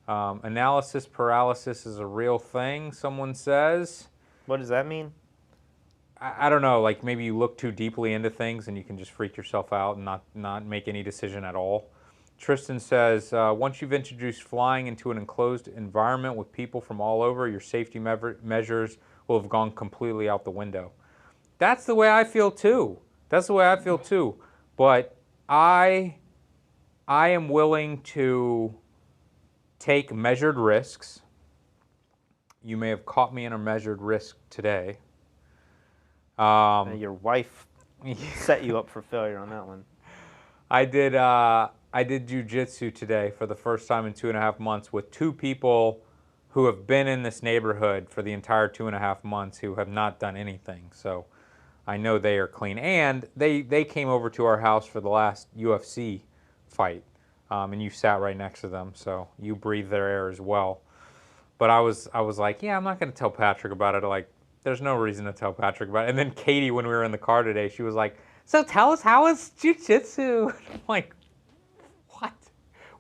Analysis paralysis is a real thing, someone says. What does that mean? I don't know, like maybe you look too deeply into things and you can just freak yourself out and not make any decision at all. Tristan says, once you've introduced flying into an enclosed environment with people from all over, your safety measures will have gone completely out the window. That's the way I feel too. That's the way I feel too. But I am willing to take measured risks. You may have caught me in a measured risk today. Your wife set you up for failure on that one. I did jiu-jitsu today for the first time in 2.5 months with 2 people who have been in this neighborhood for the entire 2.5 months who have not done anything. So I know they are clean. And they came over to our house for the last UFC fight. And you sat right next to them, so you breathed their air as well. But I was like, yeah, I'm not going to tell Patrick about it. Like, there's no reason to tell Patrick about it. And then Katie, when we were in the car today, she was like, so tell us, how is jiu-jitsu? I'm like, what?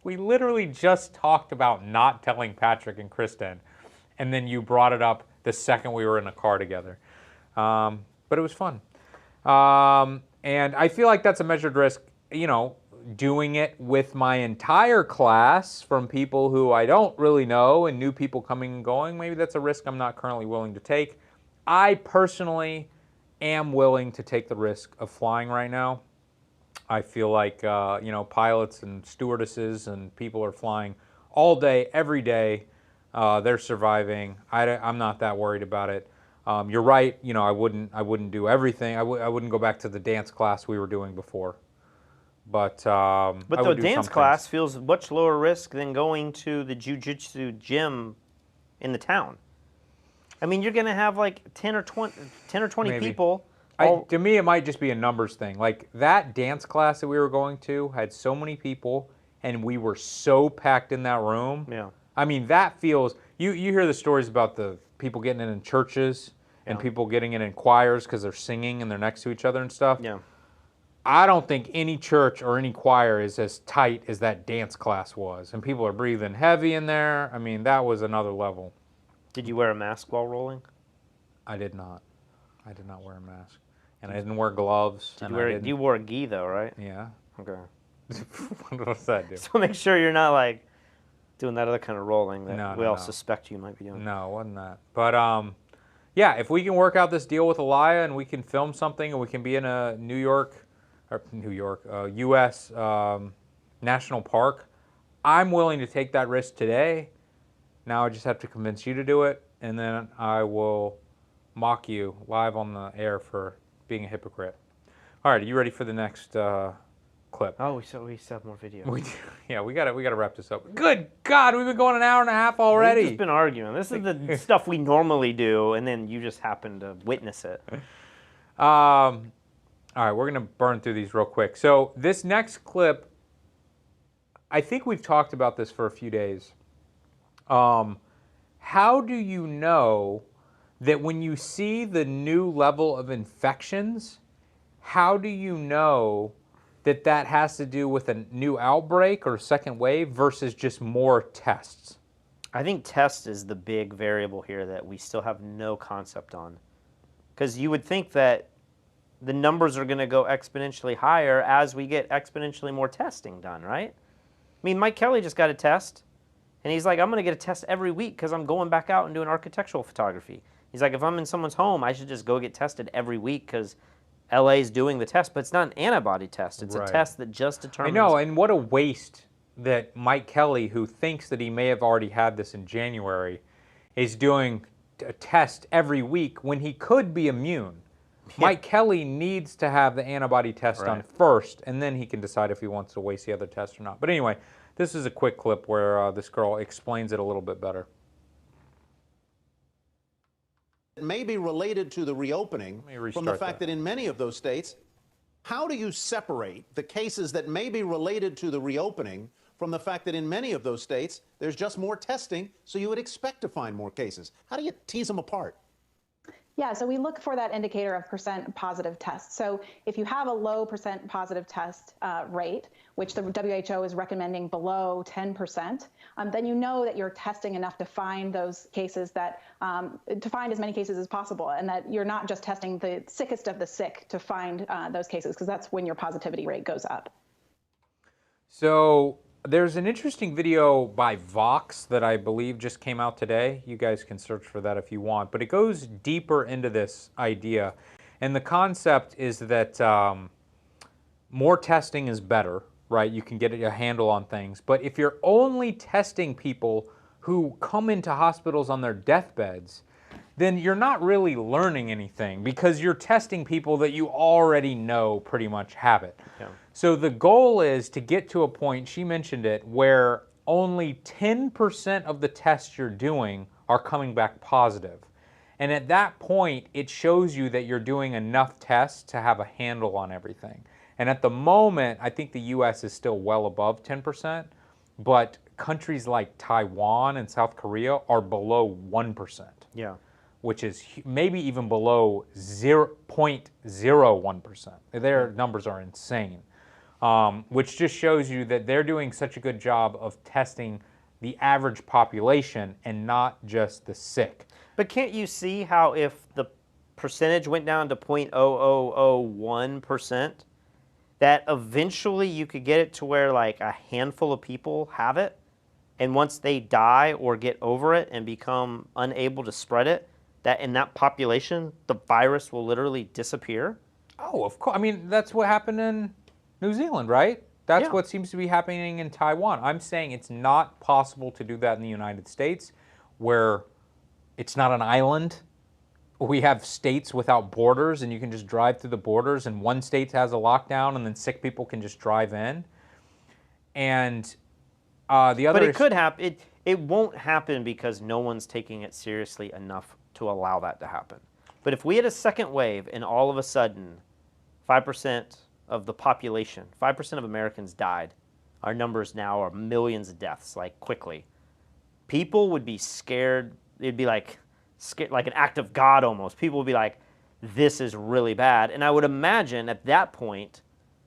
We literally just talked about not telling Patrick and Kristen, and then you brought it up the second we were in the car together. But it was fun. And I feel like that's a measured risk, you know, doing it with my entire class from people who I don't really know and new people coming and going. Maybe that's a risk I'm not currently willing to take. I personally am willing to take the risk of flying right now. I feel like, you know, pilots and stewardesses and people are flying all day, every day. They're surviving. I'm not that worried about it. You're right. You know, I wouldn't do everything. I wouldn't go back to the dance class we were doing before. But I the would do dance some class things. feels much lower risk than going to the jiu-jitsu gym in the town. I mean, you're going to have like 10 or 20 Maybe. people. To me, it might just be a numbers thing. Like that dance class that we were going to had so many people, and we were so packed in that room. Yeah. I mean, that feels. You hear the stories about the people getting in churches and people getting in choirs because they're singing and they're next to each other and stuff. Yeah. I don't think any church or any choir is as tight as that dance class was, and people are breathing heavy in there. I mean, that was another level. Did you wear a mask while rolling? I did not. I did not wear a mask, and I didn't wear gloves. You wore a gi though, right? Yeah. Okay. What does that do? So make sure you're not like doing that other kind of rolling that No, we no, all no. suspect you might be doing. No, it wasn't that. But yeah, if we can work out this deal with Elia and we can film something and we can be in a U.S. national park, I'm willing to take that risk today. Now I just have to convince you to do it, and then I will mock you live on the air for being a hypocrite. All right, are you ready for the next clip? Oh, we still have more video. We do. Yeah, we gotta wrap this up. Good God, we've been going an hour and a half already. We've just been arguing. This is the stuff we normally do, and then you just happen to witness it. All right, we're going to burn through these real quick. So this next clip, I think we've talked about this for a few days. How do you know that when you see the new level of infections, how do you know that that has to do with a new outbreak or a second wave versus just more tests? I think test is the big variable here that we still have no concept on. Because you would think that the numbers are going to go exponentially higher as we get exponentially more testing done, right? I mean, Mike Kelly just got a test, and he's like, I'm going to get a test every week because I'm going back out and doing architectural photography. He's like, if I'm in someone's home, I should just go get tested every week because LA is doing the test. But it's not an antibody test. It's a test that just determines. I know, and what a waste that Mike Kelly, who thinks that he may have already had this in January, is doing a test every week when he could be immune. Mike Kelly needs to have the antibody test done first, and then he can decide if he wants to waste the other test or not. But anyway, this is a quick clip where this girl explains it a little bit better. It may be related to the reopening from the fact that in many of those states, how do you separate the cases that may be related to the reopening from the fact that in many of those states, there's just more testing, so you would expect to find more cases? How do you tease them apart? Yeah, so we look for that indicator of percent positive tests. So if you have a low percent positive test rate, which the WHO is recommending below 10%, then you know that you're testing enough to find those cases that, to find as many cases as possible, and that you're not just testing the sickest of the sick to find those cases, because that's when your positivity rate goes up. So there's an interesting video by Vox that I believe just came out today. You guys can search for that if you want, but it goes deeper into this idea. And the concept is that more testing is better, right? You can get a handle on things. But if you're only testing people who come into hospitals on their deathbeds, then you're not really learning anything because you're testing people that you already know pretty much have it. Yeah. So the goal is to get to a point, she mentioned it, where only 10% of the tests you're doing are coming back positive. And at that point, it shows you that you're doing enough tests to have a handle on everything. And at the moment, I think the US is still well above 10%, but countries like Taiwan and South Korea are below 1%. Yeah. Which is maybe even below 0.01%. Their numbers are insane. Which just shows you that they're doing such a good job of testing the average population and not just the sick. But can't you see how if the percentage went down to 0.0001%, that eventually you could get it to where like a handful of people have it, and once they die or get over it and become unable to spread it, that in that population, the virus will literally disappear? Oh, of course. I mean, that's what happened in New Zealand, right? That's what seems to be happening in Taiwan. I'm saying it's not possible to do that in the United States, where it's not an island. we have states without borders, and you can just drive through the borders, and one state has a lockdown, and then sick people can just drive in. And the other, but it could happen. It won't happen because no one's taking it seriously enough to allow that to happen. But if we had a second wave and all of a sudden 5% of the population, 5% of Americans died, our numbers now are millions of deaths, like quickly. People would be scared. It'd be like an act of God almost. People would be like, this is really bad. And I would imagine at that point,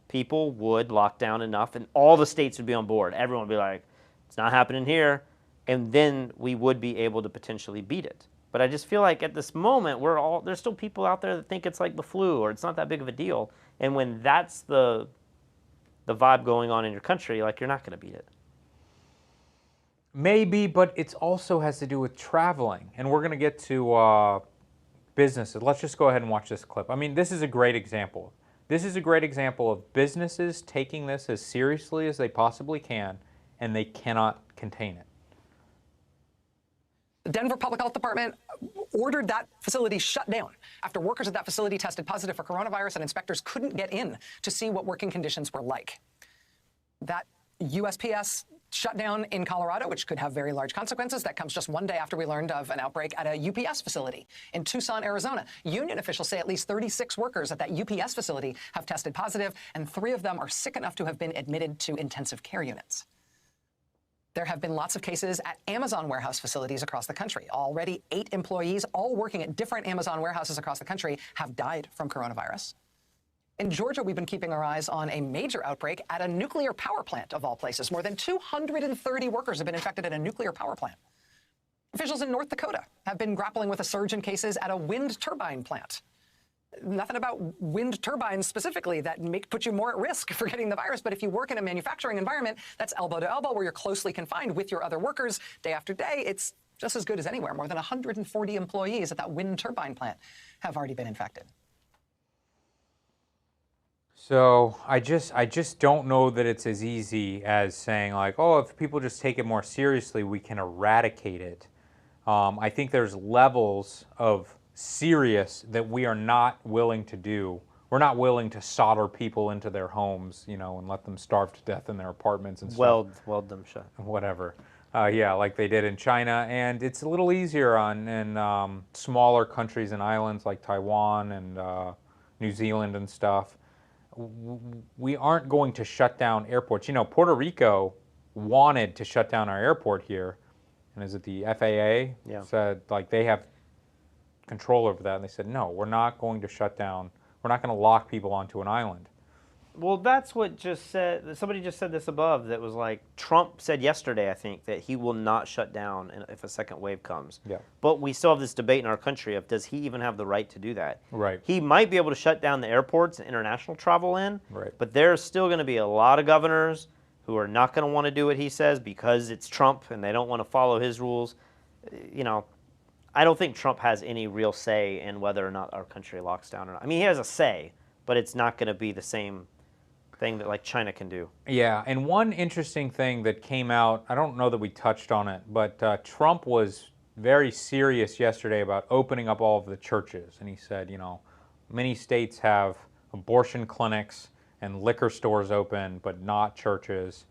people would lock down enough and all the states would be on board. Everyone would be like, it's not happening here. And then we would be able to potentially beat it. But I just feel like at this moment, there's still people out there that think it's like the flu or it's not that big of a deal. And when that's the vibe going on in your country, like, you're not going to beat it. Maybe, but it also has to do with traveling. And we're going to get to businesses. Let's just go ahead and watch this clip. I mean, this is a great example. This is a great example of businesses taking this as seriously as they possibly can, and they cannot contain it. The Denver Public Health Department ordered that facility shut down after workers at that facility tested positive for coronavirus and inspectors couldn't get in to see what working conditions were like. That USPS shutdown in Colorado, which could have very large consequences, that comes just one day after we learned of an outbreak at a UPS facility in Tucson, Arizona. Union officials say at least 36 workers at that UPS facility have tested positive, and 3 of them are sick enough to have been admitted to intensive care units. There have been lots of cases at Amazon warehouse facilities across the country. Already 8 employees, all working at different Amazon warehouses across the country, have died from coronavirus. In Georgia, we've been keeping our eyes on a major outbreak at a nuclear power plant, of all places. More than 230 workers have been infected at a nuclear power plant. Officials in North Dakota have been grappling with a surge in cases at a wind turbine plant. Nothing about wind turbines specifically that put you more at risk for getting the virus, but if you work in a manufacturing environment that's elbow to elbow where you're closely confined with your other workers day after day, it's just as good as anywhere. More than 140 employees at that wind turbine plant have already been infected. So I just don't know that it's as easy as saying like, oh, if people just take it more seriously, we can eradicate it. I think there's levels of serious that we are not willing to do. We're not willing to solder people into their homes, you know, and let them starve to death in their apartments and stuff. Weld them shut. Whatever. Yeah, like they did in China. And it's a little easier in smaller countries and islands like Taiwan and New Zealand and stuff. We aren't going to shut down airports. You know, Puerto Rico wanted to shut down our airport here. And is it the FAA? Yeah. Said, like, they have control over that. And they said, no, we're not going to shut down. We're not going to lock people onto an island. Well, that's what just said, somebody just said this above, that was like, Trump said yesterday, I think, that he will not shut down if a second wave comes. Yeah. But we still have this debate in our country of, does he even have the right to do that? Right. He might be able to shut down the airports and international travel in, right. But there's still going to be a lot of governors who are not going to want to do what he says because it's Trump and they don't want to follow his rules. You know, I don't think Trump has any real say in whether or not our country locks down or not. I mean, he has a say, but it's not going to be the same thing that like China can do. Yeah, and one interesting thing that came out, I don't know that we touched on it, but Trump was very serious yesterday about opening up all of the churches. And he said, you know, many states have abortion clinics and liquor stores open, but not churches.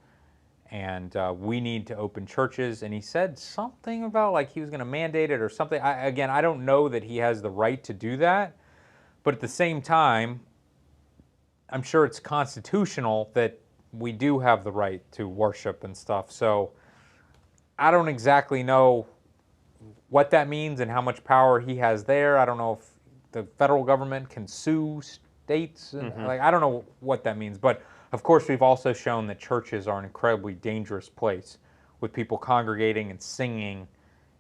And we need to open churches. And he said something about like he was going to mandate it or something. Again, I don't know that he has the right to do that. But at the same time, I'm sure it's constitutional that we do have the right to worship and stuff. So I don't exactly know what that means and how much power he has there. I don't know if the federal government can sue states. And, like, I don't know what that means. But of course, we've also shown that churches are an incredibly dangerous place with people congregating and singing.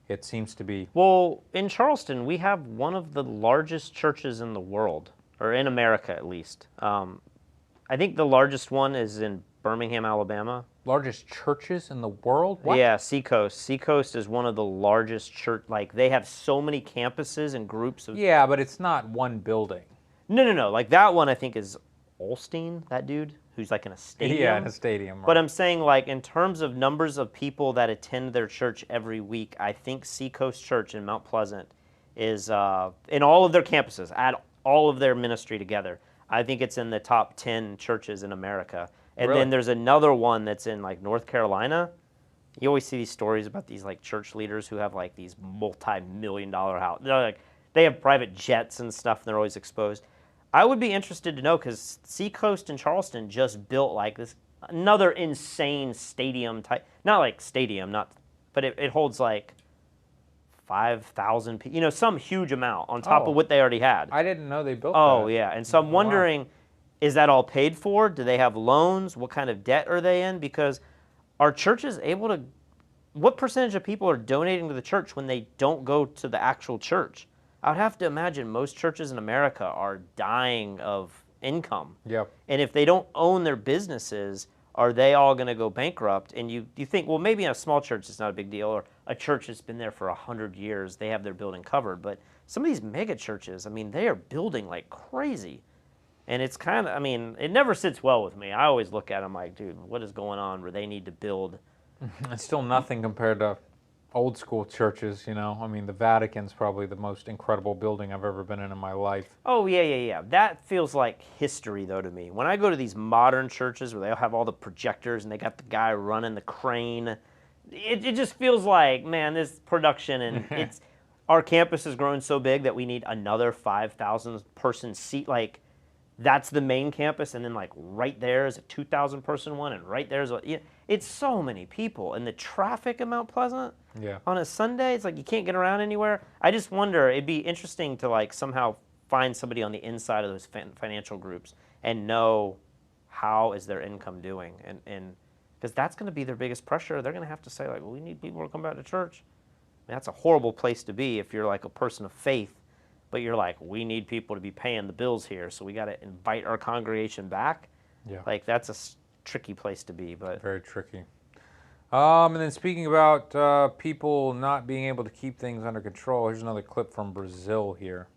It seems to be. Well, in Charleston, we have one of the largest churches in the world, or in America at least. I think the largest one is in Birmingham, Alabama. Largest churches in the world? What? Yeah, Seacoast. Seacoast is one of the largest church. Like, they have so many campuses and groups of. Yeah, but it's not one building. No. Like, that one I think is Olstein, that dude, who's like in a stadium. Yeah, in a stadium. Right. But I'm saying, like, in terms of numbers of people that attend their church every week, I think Seacoast Church in Mount Pleasant is in all of their campuses, add all of their ministry together. I think it's in the top 10 churches in America. And Really? then there's another one that's in like North Carolina. You always see these stories about these like church leaders who have like these multi-million-dollar houses. Like, they have private jets and stuff, and they're always exposed. I would be interested to know, because Seacoast in Charleston just built like this another insane stadium type, not like stadium, but it holds like 5,000 people, you know, some huge amount on top of what they already had. I didn't know they built that. Oh, yeah. And so I'm wondering, is that all paid for? Do they have loans? What kind of debt are they in? Because are churches able to, what percentage of people are donating to the church when they don't go to the actual church? I would have to imagine most churches in America are dying of income. Yep. And if they don't own their businesses, are they all going to go bankrupt? And you think, well, maybe in a small church it's not a big deal, or a church that's been there for 100 years, they have their building covered. But some of these mega churches, I mean, they are building like crazy. And it's kind of, I mean, it never sits well with me. I always look at them like, dude, what is going on where they need to build? It's still nothing compared to old school churches, you know. I mean, the Vatican's probably the most incredible building I've ever been in my life. Oh, yeah. That feels like history, though, to me. When I go to these modern churches where they have all the projectors and they got the guy running the crane, it just feels like, man, this production, and our campus has grown so big that we need another 5,000 person seat. Like, that's the main campus, and then like right there is a 2,000 person one, and right there's it's so many people, and the traffic in Mount Pleasant on a Sunday, it's like you can't get around anywhere. I just wonder, it'd be interesting to like somehow find somebody on the inside of those financial groups and know how is their income doing, and because that's going to be their biggest pressure. They're going to have to say like, well, we need people to come back to church. I mean, that's a horrible place to be if you're like a person of faith. But you're like, we need people to be paying the bills here, so we got to invite our congregation back. Yeah. Like, that's a tricky place to be. But very tricky. And then speaking about people not being able to keep things under control, here's another clip from Brazil here.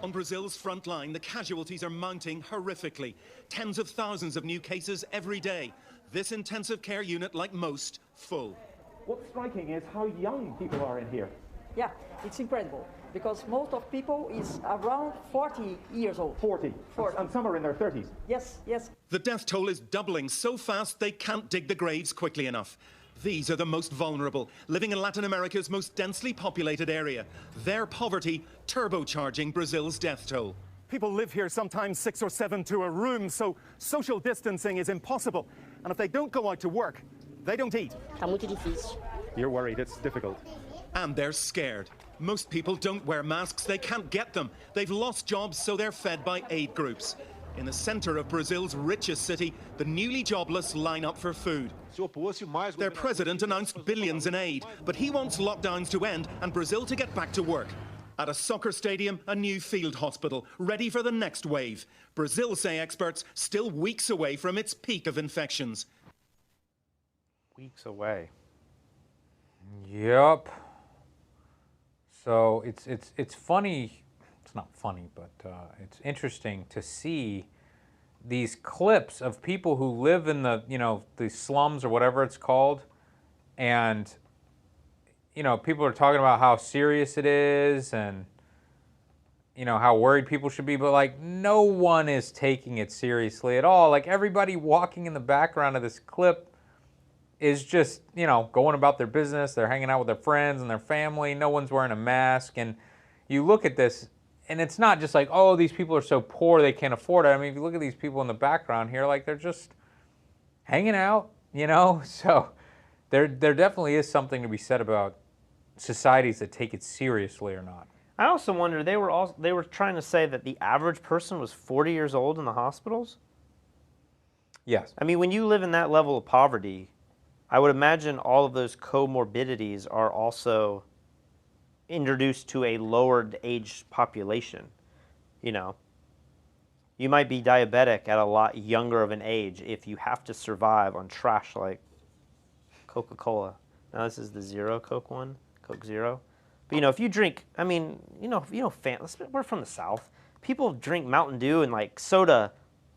On Brazil's front line, the casualties are mounting horrifically. Tens of thousands of new cases every day. This intensive care unit, like most, full. What's striking is how young people are in here. Yeah, it's incredible. Because most of people is around 40 years old. 40. And some are in their 30s. Yes. The death toll is doubling so fast they can't dig the graves quickly enough. These are the most vulnerable, living in Latin America's most densely populated area. Their poverty turbocharging Brazil's death toll. People live here sometimes 6 or 7 to a room, so social distancing is impossible. And if they don't go out to work, they don't eat. You're worried, it's difficult. And they're scared. Most people don't wear masks, they can't get them. They've lost jobs, so they're fed by aid groups. In the center of Brazil's richest city, the newly jobless line up for food. Their president announced billions in aid, but he wants lockdowns to end and Brazil to get back to work. At a soccer stadium, a new field hospital, ready for the next wave. Brazil, say experts, still weeks away from its peak of infections. Weeks away. Yep. So it's funny. It's not funny, but it's interesting to see these clips of people who live in the the slums or whatever it's called, and people are talking about how serious it is and how worried people should be, but like no one is taking it seriously at all. Like everybody walking in the background of this clip is just, going about their business. They're hanging out with their friends and their family. No one's wearing a mask. And you look at this, and it's not just like, oh, these people are so poor they can't afford it. I mean, if you look at these people in the background here, like they're just hanging out, So there definitely is something to be said about societies that take it seriously or not. I also wonder, they were trying to say that the average person was 40 years old in the hospitals? Yes. I mean, when you live in that level of poverty, I would imagine all of those comorbidities are also introduced to a lowered age population. You might be diabetic at a lot younger of an age if you have to survive on trash like Coca-Cola. Now this is the Zero Coke one, Coke Zero. But if you drink, I mean, we're from the South. People drink Mountain Dew and like soda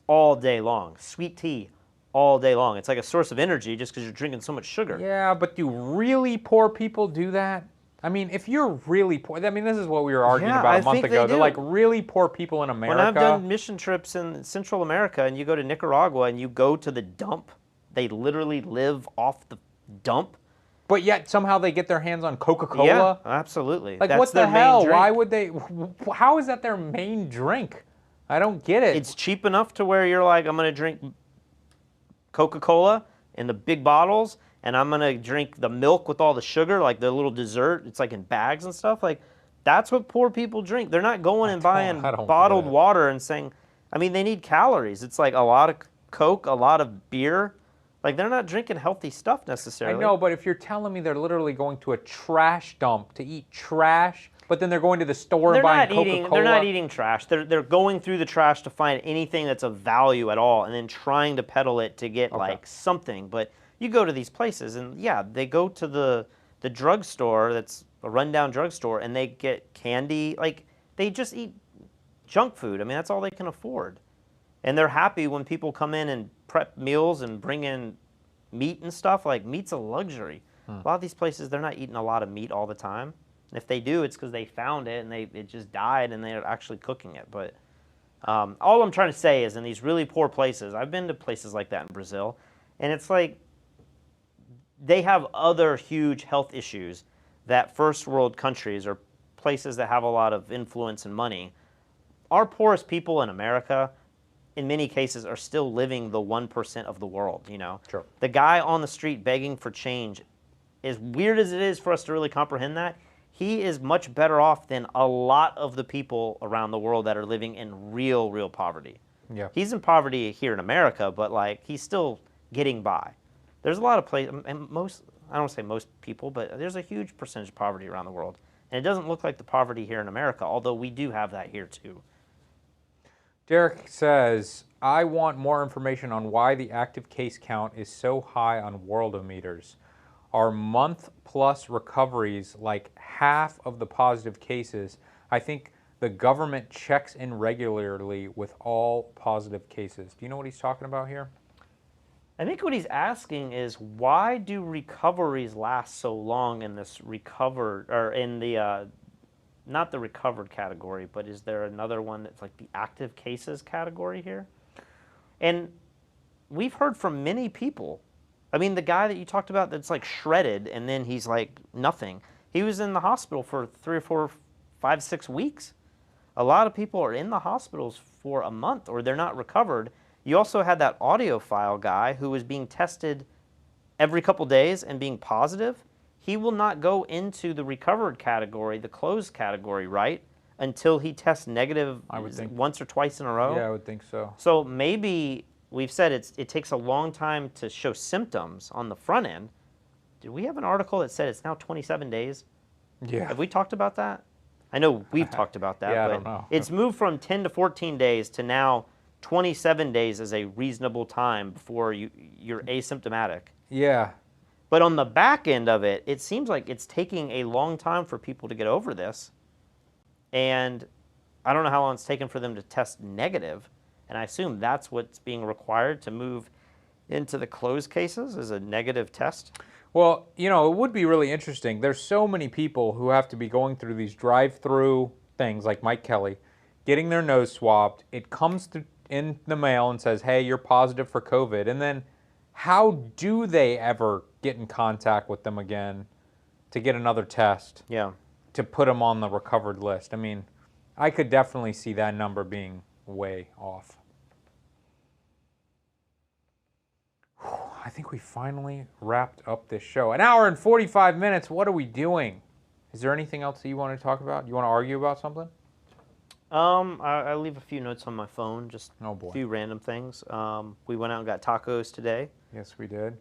all day long, sweet tea all day long. It's like a source of energy just because you're drinking so much sugar. Yeah, but do really poor people do that? I mean, if you're really poor, I mean, this is what we were arguing Yeah, about I a month think ago. they They're do. like really poor people in America. When I've done mission trips in Central America and you go to Nicaragua and you go to the dump, they literally live off the dump. But yet somehow they get their hands on Coca-Cola. Yeah, absolutely. Like, That's what the their main hell? drink. Why would they? How is that their main drink? I don't get it. It's cheap enough to where you're like, I'm going to drink Coca-Cola in the big bottles, and I'm going to drink the milk with all the sugar, like the little dessert. It's like in bags and stuff. Like, that's what poor people drink. They're not going and buying don't bottled get it. water and saying, I mean, they need calories. It's like a lot of Coke, a lot of beer. Like, they're not drinking healthy stuff I necessarily. know, but if you're telling me they're literally going to a trash dump to eat trash, but then they're going to the store and buying Coca-Cola. They're not eating trash. They're going through the trash to find anything that's of value at all, and then trying to peddle it to get like something. But you go to these places, and yeah, they go to the drugstore that's a rundown drugstore, and they get candy. Like, they just eat junk food. I mean, that's all they can afford. And they're happy when people come in and prep meals and bring in meat and stuff. Like, meat's a luxury. A lot of these places, they're not eating a lot of meat all the time. And if they do, it's because they found it and it just died and they're actually cooking it. But all I'm trying to say is in these really poor places, I've been to places like that in Brazil, and it's like they have other huge health issues that first world countries or places that have a lot of influence and money. Our poorest people in America, in many cases, are still living the 1% of the world, you know? Sure. The guy on the street begging for change, as weird as it is for us to really comprehend that, he is much better off than a lot of the people around the world that are living in real poverty. Yeah. He's in poverty here in America, but like he's still getting by. There's a lot of places, and most, I don't want to say most people, but there's a huge percentage of poverty around the world. And it doesn't look like the poverty here in America, although we do have that here too. Derek says, I want more information on why the active case count is so high on Worldometers. Are month-plus recoveries like half of the positive cases? I think the government checks in regularly with all positive cases. Do you know what he's talking about here? I think what he's asking is why do recoveries last so long in this recovered, or in the, not the recovered category, but is there another one that's like the active cases category here? And we've heard from many people. I mean, the guy that you talked about that's like shredded and then he's like nothing. He was in the hospital for 3 or 4, 5, 6 weeks. A lot of people are in the hospitals for a month or they're not recovered. You also had that audiophile guy who was being tested every couple days and being positive. He will not go into the recovered category, the closed category, right? Until he tests negative once or twice in a row. Yeah, I would think so. So maybe we've said it takes a long time to show symptoms on the front end. Did we have an article that said it's now 27 days? Yeah. Have we talked about that? I know we've talked about that. Yeah, I but don't know. It's moved from 10 to 14 days to now 27 days is a reasonable time before you're asymptomatic. Yeah. But on the back end of it, it seems like it's taking a long time for people to get over this. And I don't know how long it's taken for them to test negative. And I assume that's what's being required to move into the closed cases, is a negative test. Well, you know, it would be really interesting. There's so many people who have to be going through these drive-through things like Mike Kelly, getting their nose swabbed. It comes in the mail and says, hey, you're positive for COVID. And then how do they ever get in contact with them again to get another test? Yeah. To put them on the recovered list? I mean, I could definitely see that number being way off. I think we finally wrapped up this show. 1 hour and 45 minutes. What are we doing? Is there anything else that you want to talk about? You want to argue about something? I leave a few notes on my phone, just Oh, boy. a few random things. We went out and got tacos today. Yes, we did.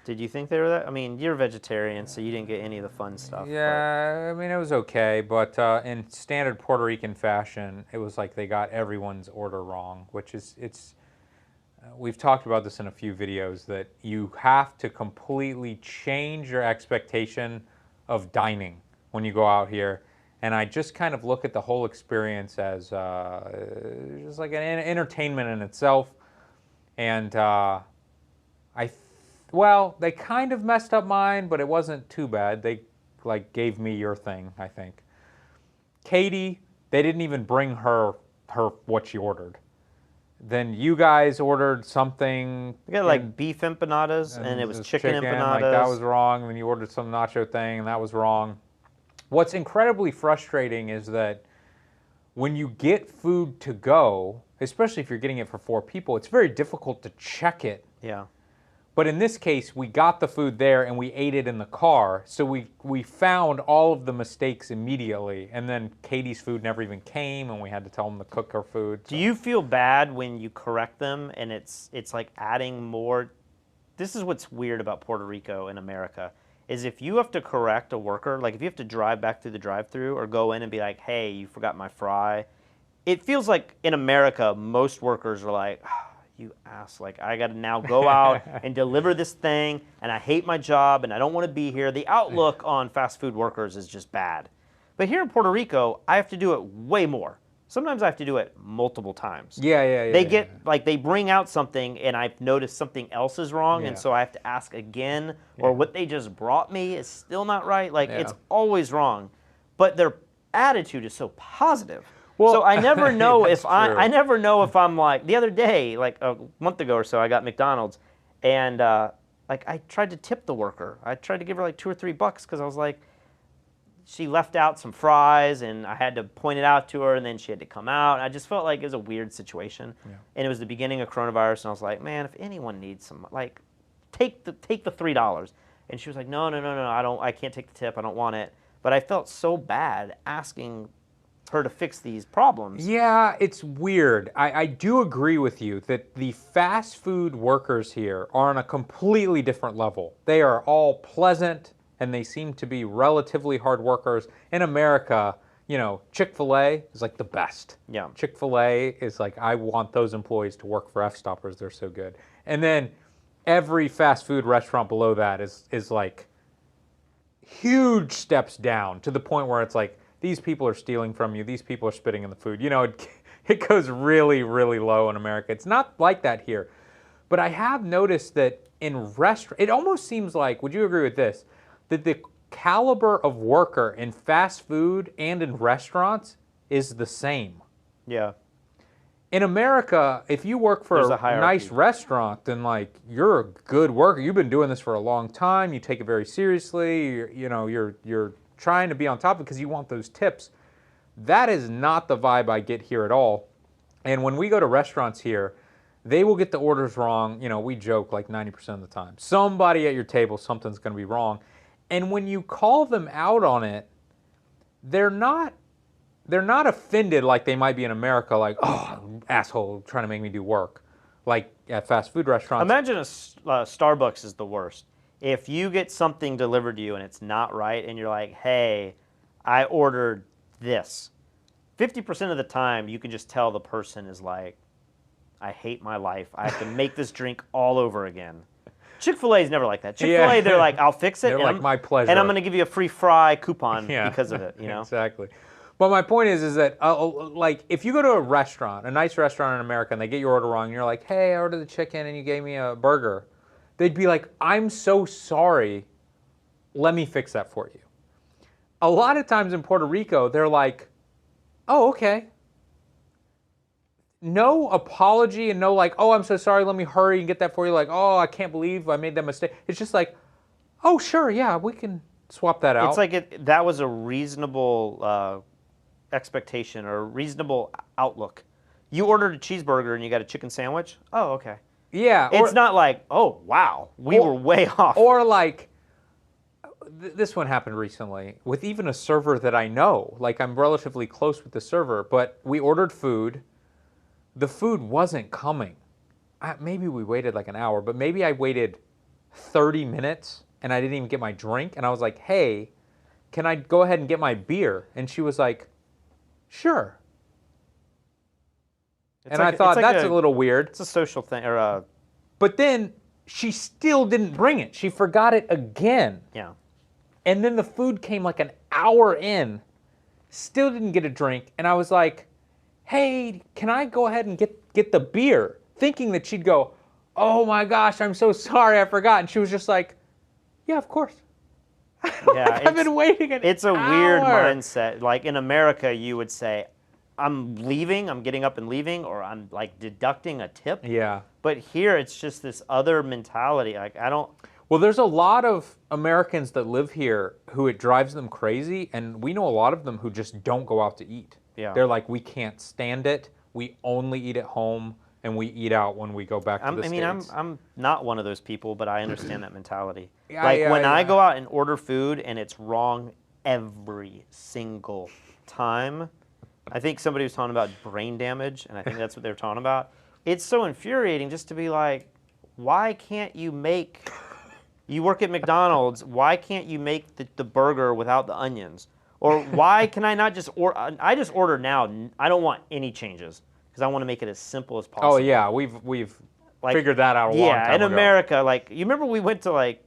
Did you think they were that? I mean, you're a vegetarian, so you didn't get any of the fun stuff. Yeah, I mean, it was okay, but in standard Puerto Rican fashion, it was like they got everyone's order wrong, which is, we've talked about this in a few videos, that you have to completely change your expectation of dining when you go out here. And I just kind of look at the whole experience as just like an entertainment in itself. And well, they kind of messed up mine, but it wasn't too bad. They like gave me your thing, I think. Katie, they didn't even bring her what she ordered. Then you guys ordered something. We got like beef empanadas, and it was chicken empanadas. Like that was wrong. And then you ordered some nacho thing, and that was wrong. What's incredibly frustrating is that when you get food to go, especially if you're getting it for 4 people, it's very difficult to check it. Yeah. But in this case, we got the food there and we ate it in the car. So we found all of the mistakes immediately. And then Katie's food never even came, and we had to tell them to cook her food. Do you feel bad when you correct them and it's like adding more? This is what's weird about Puerto Rico and America, is if you have to correct a worker, like if you have to drive back through the drive-thru or go in and be like, hey, you forgot my fry. It feels like in America, most workers are like, you ass, like I got to now go out and deliver this thing, and I hate my job, and I don't want to be here. The outlook on fast food workers is just bad. But here in Puerto Rico, I have to do it way more. Sometimes I have to do it multiple times. Yeah. Like they bring out something, and I've noticed something else is wrong, and so I have to ask again, or what they just brought me is still not right. Like it's always wrong, but their attitude is so positive. Well, so I never know if I never know if I'm like, the other day, like a month ago or so, I got McDonald's, and like I tried to tip the worker. I tried to give her like $2 or $3 because I was like, she left out some fries, and I had to point it out to her, and then she had to come out. I just felt like it was a weird situation, and it was the beginning of coronavirus, and I was like, man, if anyone needs some, like, take the $3. And she was like, no, I can't take the tip. I don't want it. But I felt so bad asking her to fix these problems. Yeah, it's weird. I do agree with you that the fast food workers here are on a completely different level. They are all pleasant, and they seem to be relatively hard workers. In America, you know, Chick-fil-A is like the best. Yeah. Chick-fil-A is like, I want those employees to work for F-Stoppers. They're so good. And then every fast food restaurant below that is like huge steps down to the point where it's like, these people are stealing from you. These people are spitting in the food. You know, it goes really, really low in America. It's not like that here. But I have noticed that in restaurants, it almost seems like, would you agree with this, that the caliber of worker in fast food and in restaurants is the same. Yeah. In America, if you work for a nice restaurant, then like you're a good worker. You've been doing this for a long time. You take it very seriously. You're trying to be on top of it because you want those tips. That is not the vibe I get here at all. And when we go to restaurants here, they will get the orders wrong. You know, we joke like 90% of the time. Somebody at your table, something's going to be wrong. And when you call them out on it, they're not offended like they might be in America, like, oh, asshole, trying to make me do work, like at fast food restaurants. Imagine Starbucks is the worst. If you get something delivered to you and it's not right, and you're like, hey, I ordered this, 50% of the time you can just tell the person is like, I hate my life. I have to make this drink all over again. Chick-fil-A is never like that. Chick-fil-A, they're like, I'll fix it. They're like, my pleasure. And I'm going to give you a free fry coupon because of it. You know? Exactly. But my point is that, like, if you go to a restaurant, a nice restaurant in America, and they get your order wrong, and you're like, hey, I ordered the chicken, and you gave me a burger, they'd be like, I'm so sorry. Let me fix that for you. A lot of times in Puerto Rico, they're like, oh, okay. No apology and no like, oh, I'm so sorry, let me hurry and get that for you. Like, oh, I can't believe I made that mistake. It's just like, oh, sure, yeah, we can swap that out. It's like that was a reasonable expectation or a reasonable outlook. You ordered a cheeseburger and you got a chicken sandwich? Oh, okay. Yeah. It's not like, oh, wow, we were way off. Or like, this one happened recently with even a server that I know. Like, I'm relatively close with the server, but we ordered food. The food wasn't coming. Maybe we waited like an hour, but maybe I waited 30 minutes and I didn't even get my drink. And I was like, hey, can I go ahead and get my beer? And she was like, sure. And I thought, that's a little weird. It's a social thing. But then she still didn't bring it. She forgot it again. Yeah. And then the food came like an hour in, still didn't get a drink. And I was like, hey, can I go ahead and get the beer? Thinking that she'd go, oh my gosh, I'm so sorry, I forgot. And she was just like, yeah, of course. Yeah, I've been waiting an It's a weird hour. mindset. Like in America, you would say, I'm leaving, I'm getting up and leaving, or I'm like deducting a tip. Yeah. But here, it's just this other mentality. Like, I don't. Well, there's a lot of Americans that live here who it drives them crazy, and we know a lot of them who just don't go out to eat. Yeah. They're like, we can't stand it. We only eat at home, and we eat out when we go back to the States. I'm not one of those people, but I understand that mentality. Yeah, Like yeah, when I yeah. go out and order food and it's wrong every single time. I think somebody was talking about brain damage, and I think that's what they were talking about. It's so infuriating just to be like, why can't you make? You work at McDonald's. Why can't you make the burger without the onions? Or why can I not just order? I just order now. I don't want any changes because I want to make it as simple as possible. Oh yeah, we've Like, figured that out a long time Yeah, in ago. America, like you remember we went to like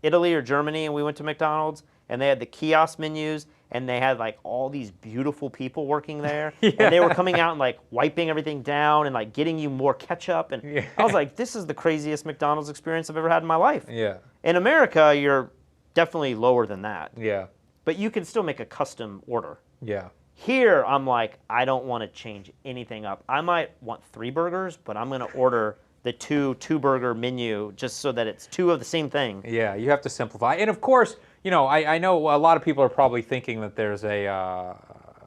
Italy or Germany and we went to McDonald's and they had the kiosk menus and they had like all these beautiful people working there and they were coming out and like wiping everything down and like getting you more ketchup and I was like, this is the craziest McDonald's experience I've ever had in my life. Yeah. In America, you're definitely lower than that. Yeah. But you can still make a custom order. Yeah. Here, I'm like, I don't want to change anything up. I might want 3 burgers, but I'm going to order the two-burger menu just so that it's 2 of the same thing. Yeah, you have to simplify. And of course, you know, I know a lot of people are probably thinking that there's a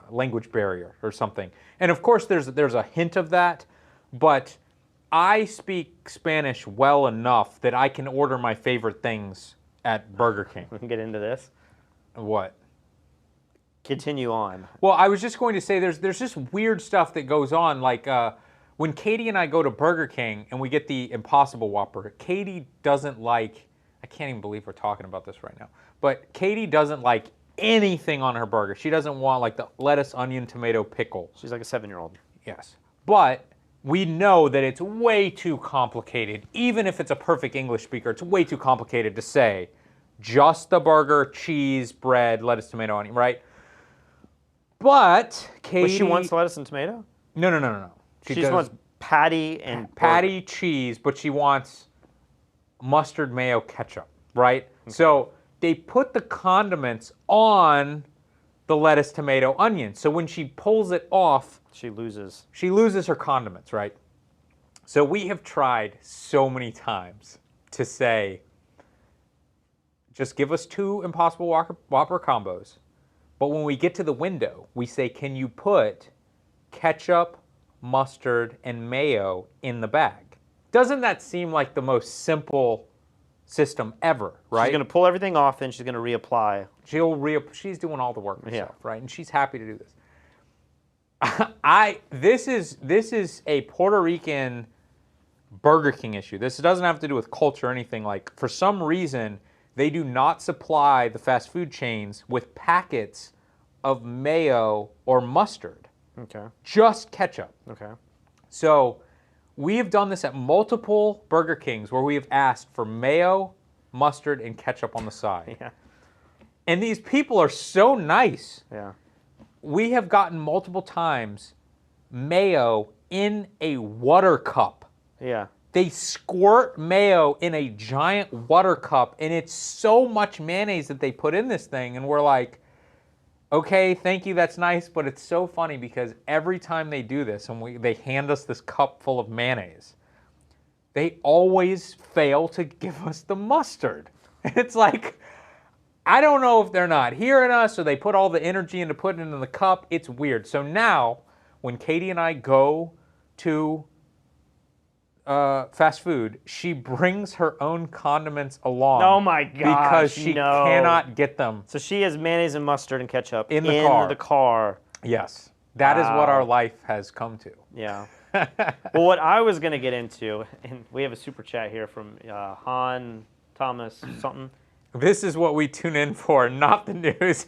language barrier or something. And of course, there's a hint of that, but I speak Spanish well enough that I can order my favorite things at Burger King. We can get into this. What? Continue on. Well, I was just going to say there's just weird stuff that goes on. Like when Katie and I go to Burger King and we get the Impossible Whopper, Katie doesn't like, I can't even believe we're talking about this right now, but Katie doesn't like anything on her burger. She doesn't want like the lettuce, onion, tomato, pickle. She's like a 7-year-old. Yes. But we know that it's way too complicated. Even if it's a perfect English speaker, it's way too complicated to say just the burger, cheese, bread, lettuce, tomato, onion, right? But Katie... But she wants lettuce and tomato? No. She just wants patty and... Patty, cheese, but she wants mustard, mayo, ketchup, right? Okay. So they put the condiments on the lettuce, tomato, onion. So when she pulls it off... She loses. She loses her condiments, right? So we have tried so many times to say, just give us 2 Impossible Whopper combos. But when we get to the window, we say, can you put ketchup, mustard, and mayo in the bag? Doesn't that seem like the most simple system ever, right? She's going to pull everything off and she's going to reapply. She's doing all the work herself, Yeah. right? And she's happy to do this. This is a Puerto Rican Burger King issue. This doesn't have to do with culture or anything. Like, for some reason, they do not supply the fast food chains with packets of mayo or mustard. Okay. Just ketchup. Okay. So we have done this at multiple Burger Kings where we have asked for mayo, mustard, and ketchup on the side. Yeah. And these people are so nice. Yeah. We have gotten multiple times mayo in a water cup. Yeah. They squirt mayo in a giant water cup, and it's so much mayonnaise that they put in this thing, and we're like, okay, thank you, that's nice, but it's so funny because every time they do this and they hand us this cup full of mayonnaise, they always fail to give us the mustard. It's like, I don't know if they're not hearing us or they put all the energy into putting it in the cup. It's weird. So now, when Katie and I go to fast food, she brings her own condiments along. Oh my gosh, because she cannot get them. So she has mayonnaise and mustard and ketchup in the car. Yes. That is what our life has come to. Yeah. Well, what I was going to get into, and we have a super chat here from Han Thomas something. This is what we tune in for, not the news.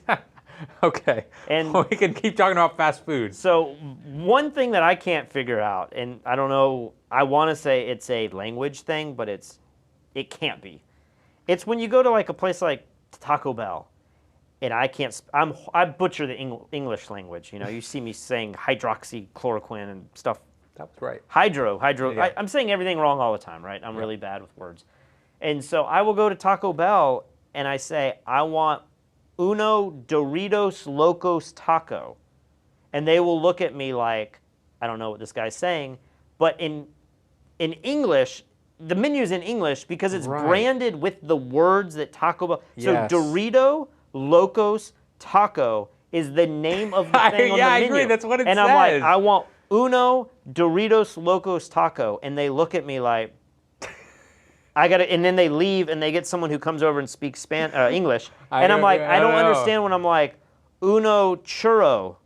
Okay. And we can keep talking about fast food. So one thing that I can't figure out, and I don't know, I want to say it's a language thing, but it can't be. It's when you go to like a place like Taco Bell, and I butcher the English language. You know, you see me saying hydroxychloroquine and stuff. That was right. Hydro. Yeah. I'm saying everything wrong all the time, right? I'm really bad with words. And so I will go to Taco Bell, and I say, I want uno Doritos Locos Taco. And they will look at me like, I don't know what this guy's saying, but in English, the menu's in English because it's branded with the words that Taco Bell. Yes. So Dorito Locos Taco is the name of the thing on the menu. I agree. That's what it and says. I'm like, I want uno Doritos Locos Taco, and they look at me like, I gotta, and then they leave and they get someone who comes over and speaks English, and I'm like, I don't understand when I'm like, uno churro,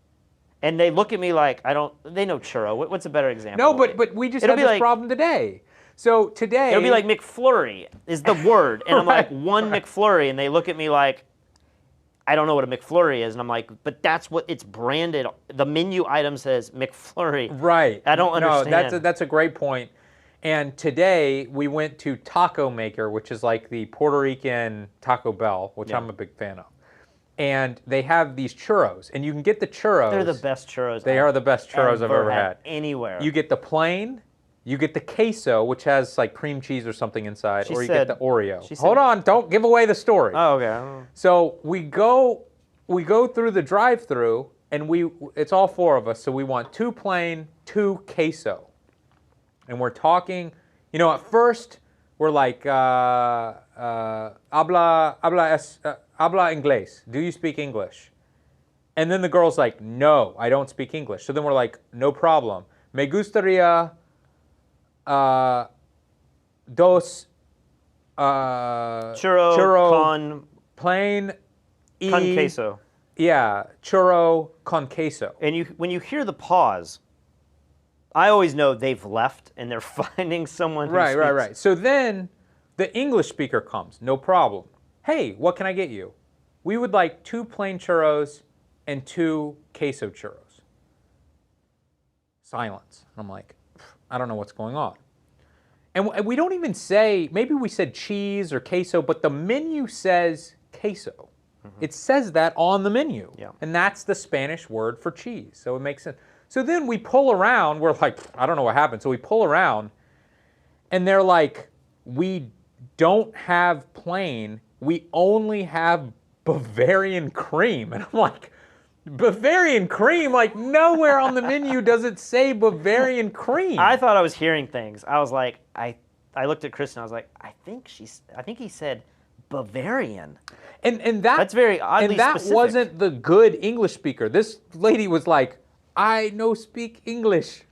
and they look at me like, they know churro. What's a better example? No, but we just had this problem today. So today it'll be like McFlurry is the word, and I'm like, one McFlurry, and they look at me like, I don't know what a McFlurry is, and I'm like, but that's what it's branded. The menu item says McFlurry. Right. I don't understand. No, that's a great point. And today we went to Taco Maker, which is like the Puerto Rican Taco Bell, which I'm a big fan of. And they have these churros, and you can get the churros. They're the best churros. They are the best churros I've ever had. Anywhere. You get the plain, you get the queso, which has like cream cheese or something inside, or you get the Oreo. Hold on, don't give away the story. Oh, okay. So we go through the drive-through, and it's all four of us. So we want 2 plain, 2 queso. And we're talking, at first we're like, habla inglés. Do you speak English? And then the girl's like, no, I don't speak English. So then we're like, no problem. Me gustaría dos churro con plain con queso. Yeah, churro con queso. And when you hear the pause, I always know they've left and they're finding someone who speaks. Right. So then the English speaker comes, no problem. Hey, what can I get you? We would like 2 plain churros and 2 queso churros. Silence. I'm like, I don't know what's going on. And we don't even say, maybe we said cheese or queso, but the menu says queso. It says that on the menu. Yeah. And that's the Spanish word for cheese. So it makes sense. So then we pull around, we're like, I don't know what happened. So we pull around, and they're like, we don't have plain, we only have Bavarian cream. And I'm like, Bavarian cream? Like, nowhere on the menu does it say Bavarian cream. I thought I was hearing things. I was like, I looked at Kristen, I was like, I think he said Bavarian. And that's very oddly specific. Wasn't the good English speaker. This lady was like, I no speak English.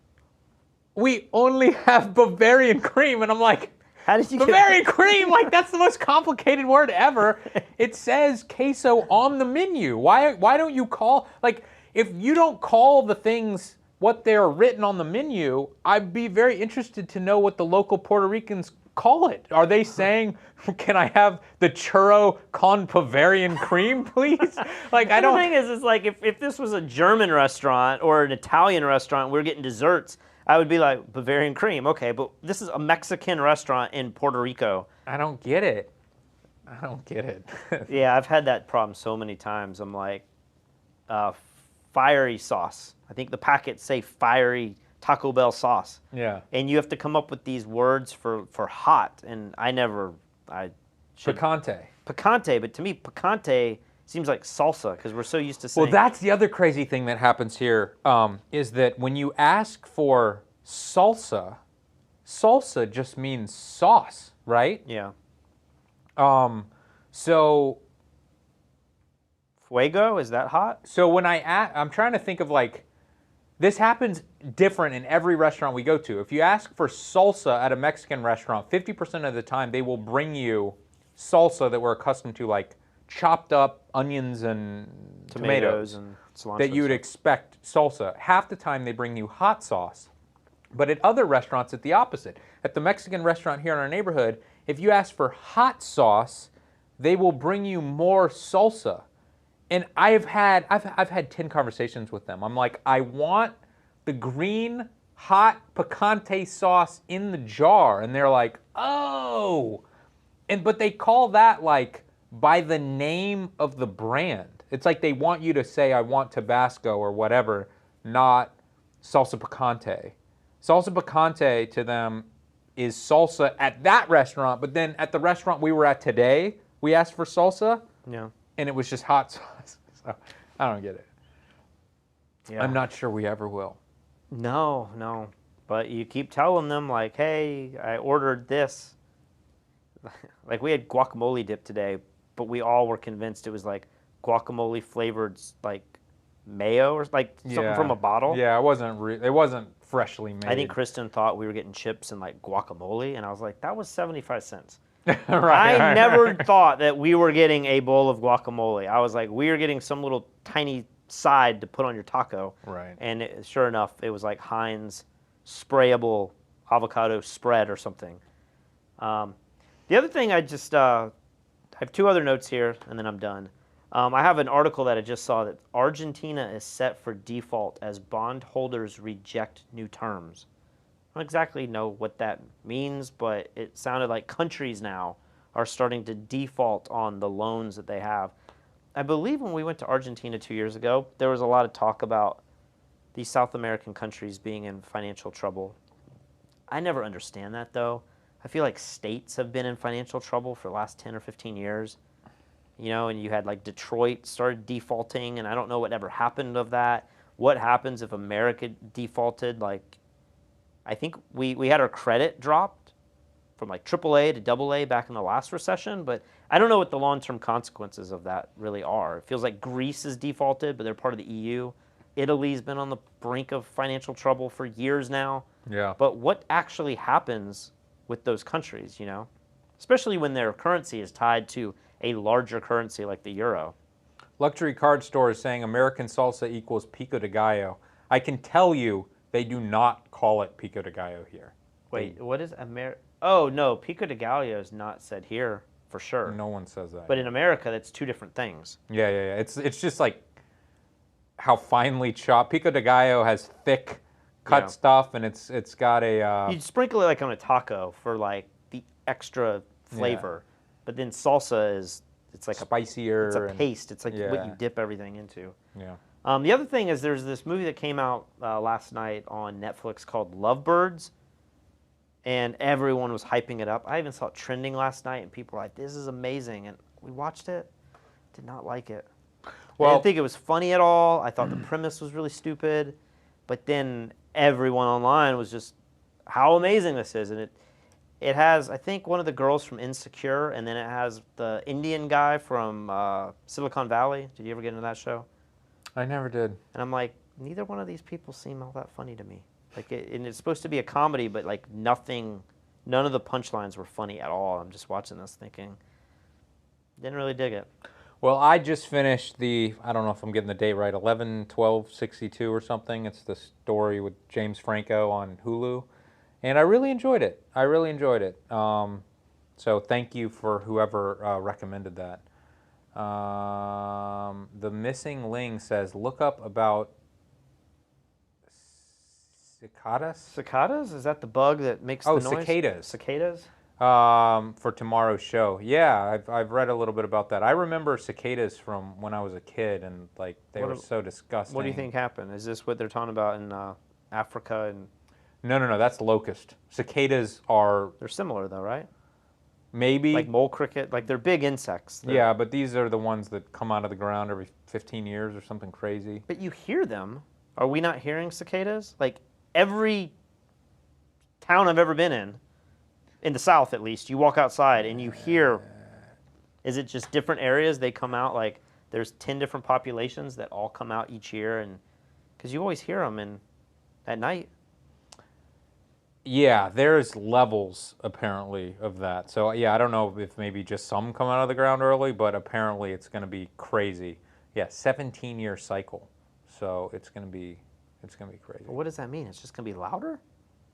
We only have Bavarian cream. And I'm like, how did you Bavarian cream? Like, that's the most complicated word ever. It says queso on the menu. Why don't you call, like, if you don't call the things what they're written on the menu, I'd be very interested to know what the local Puerto Ricans call it. Are they saying, can I have the churro con Bavarian cream, please? Like, I don't. The thing is, it's like if this was a German restaurant or an Italian restaurant, we're getting desserts, I would be like, Bavarian cream, okay, but this is a Mexican restaurant in Puerto Rico. I don't get it. Yeah, I've had that problem so many times. I'm like, fiery sauce. I think the packets say fiery Taco Bell sauce. Yeah. And you have to come up with these words for hot, and Picante. Picante, but to me, picante seems like salsa because we're so used to saying. Well, that's the other crazy thing that happens here, is that when you ask for salsa, salsa just means sauce, right? Yeah. So. Fuego, is that hot? So when I'm trying to think of like, this happens different in every restaurant we go to. If you ask for salsa at a Mexican restaurant, 50% of the time they will bring you salsa that we're accustomed to, like chopped up onions and tomatoes and cilantro that you would expect salsa. Half the time they bring you hot sauce. But at other restaurants, it's the opposite. At the Mexican restaurant here in our neighborhood, if you ask for hot sauce, they will bring you more salsa. And I've had 10 conversations with them. I'm like, I want the green hot picante sauce in the jar. And they're like, oh. But they call that like by the name of the brand. It's like they want you to say, I want Tabasco or whatever, not salsa picante. Salsa picante to them is salsa at that restaurant, but then at the restaurant we were at today, We asked for salsa, Yeah. and it was just hot sauce. So I don't get it. Yeah. I'm not sure we ever will. No. But you keep telling them, like, hey, I ordered this. Like, we had guacamole dip today, but we all were convinced it was, like, guacamole flavored, like, mayo or, like, something from a bottle. Yeah, it wasn't freshly made. I think Kristen thought we were getting chips and, like, guacamole, and I was like, that was 75 cents. I never thought that we were getting a bowl of guacamole. I was like, we are getting some little tiny side to put on your taco. Right. And sure enough, it was like Heinz sprayable avocado spread or something. The other thing I have two other notes here, and then I'm done. I have an article that I just saw that Argentina is set for default as bondholders reject new terms. I don't exactly know what that means, but it sounded like countries now are starting to default on the loans that they have. I believe when we went to Argentina 2 years ago, there was a lot of talk about these South American countries being in financial trouble. I never understand that, though. I feel like states have been in financial trouble for the last 10 or 15 years. You know, and you had like Detroit started defaulting, and I don't know what ever happened of that. What happens if America defaulted? Like, I think we had our credit dropped from like AAA to AA back in the last recession, but I don't know what the long-term consequences of that really are. It feels like Greece is defaulted, but they're part of the EU. Italy's been on the brink of financial trouble for years now. Yeah. But what actually happens with those countries, you know? Especially when their currency is tied to a larger currency like the euro. Luxury Card Store is saying American salsa equals pico de gallo. I can tell you they do not call it pico de gallo here. Wait, what is Oh, no, pico de gallo is not said here for sure. No one says that. But in America, that's two different things. Yeah. It's just like how finely chopped. Pico de gallo has thick cut stuff, and it's got a... You sprinkle it like on a taco for like the extra flavor. But then salsa it's like spicier. It's a paste. It's like what you dip everything into. Yeah. The other thing is there's this movie that came out last night on Netflix called Lovebirds, and everyone was hyping it up. I even saw it trending last night, and people were like, "This is amazing!" And we watched it. Did not like it. Well, I didn't think it was funny at all. I thought the premise was really stupid, but then everyone online was just how amazing this is, and it has, I think, one of the girls from Insecure, and then it has the Indian guy from Silicon Valley. Did you ever get into that show? I never did. And I'm like, neither one of these people seem all that funny to me. Like, and it's supposed to be a comedy, but like none of the punchlines were funny at all. I'm just watching this thinking, didn't really dig it. Well, I just finished I don't know if I'm getting the date right, 11/12/62 or something. It's the story with James Franco on Hulu. And I really enjoyed it. So thank you for whoever recommended that. The Missing Ling says, look up about cicadas. Cicadas? Is that the bug that makes the noise? Cicadas. Cicadas? For tomorrow's show. Yeah, I've read a little bit about that. I remember cicadas from when I was a kid, and like they were so disgusting. What do you think happened? Is this what they're talking about in Africa? And No, that's locust. Cicadas are... They're similar though, right? Maybe. Like mole cricket, like they're big insects. Yeah, but these are the ones that come out of the ground every 15 years or something crazy. But you hear them. Are we not hearing cicadas? Like every town I've ever been in the South at least, you walk outside and you hear, is it just different areas they come out? Like there's 10 different populations that all come out each year, and because you always hear them at night. Yeah, there's levels apparently of that. So yeah, I don't know if maybe just some come out of the ground early, but apparently it's going to be crazy. Yeah, 17-year cycle. So it's going to be crazy. Well, what does that mean? It's just going to be louder?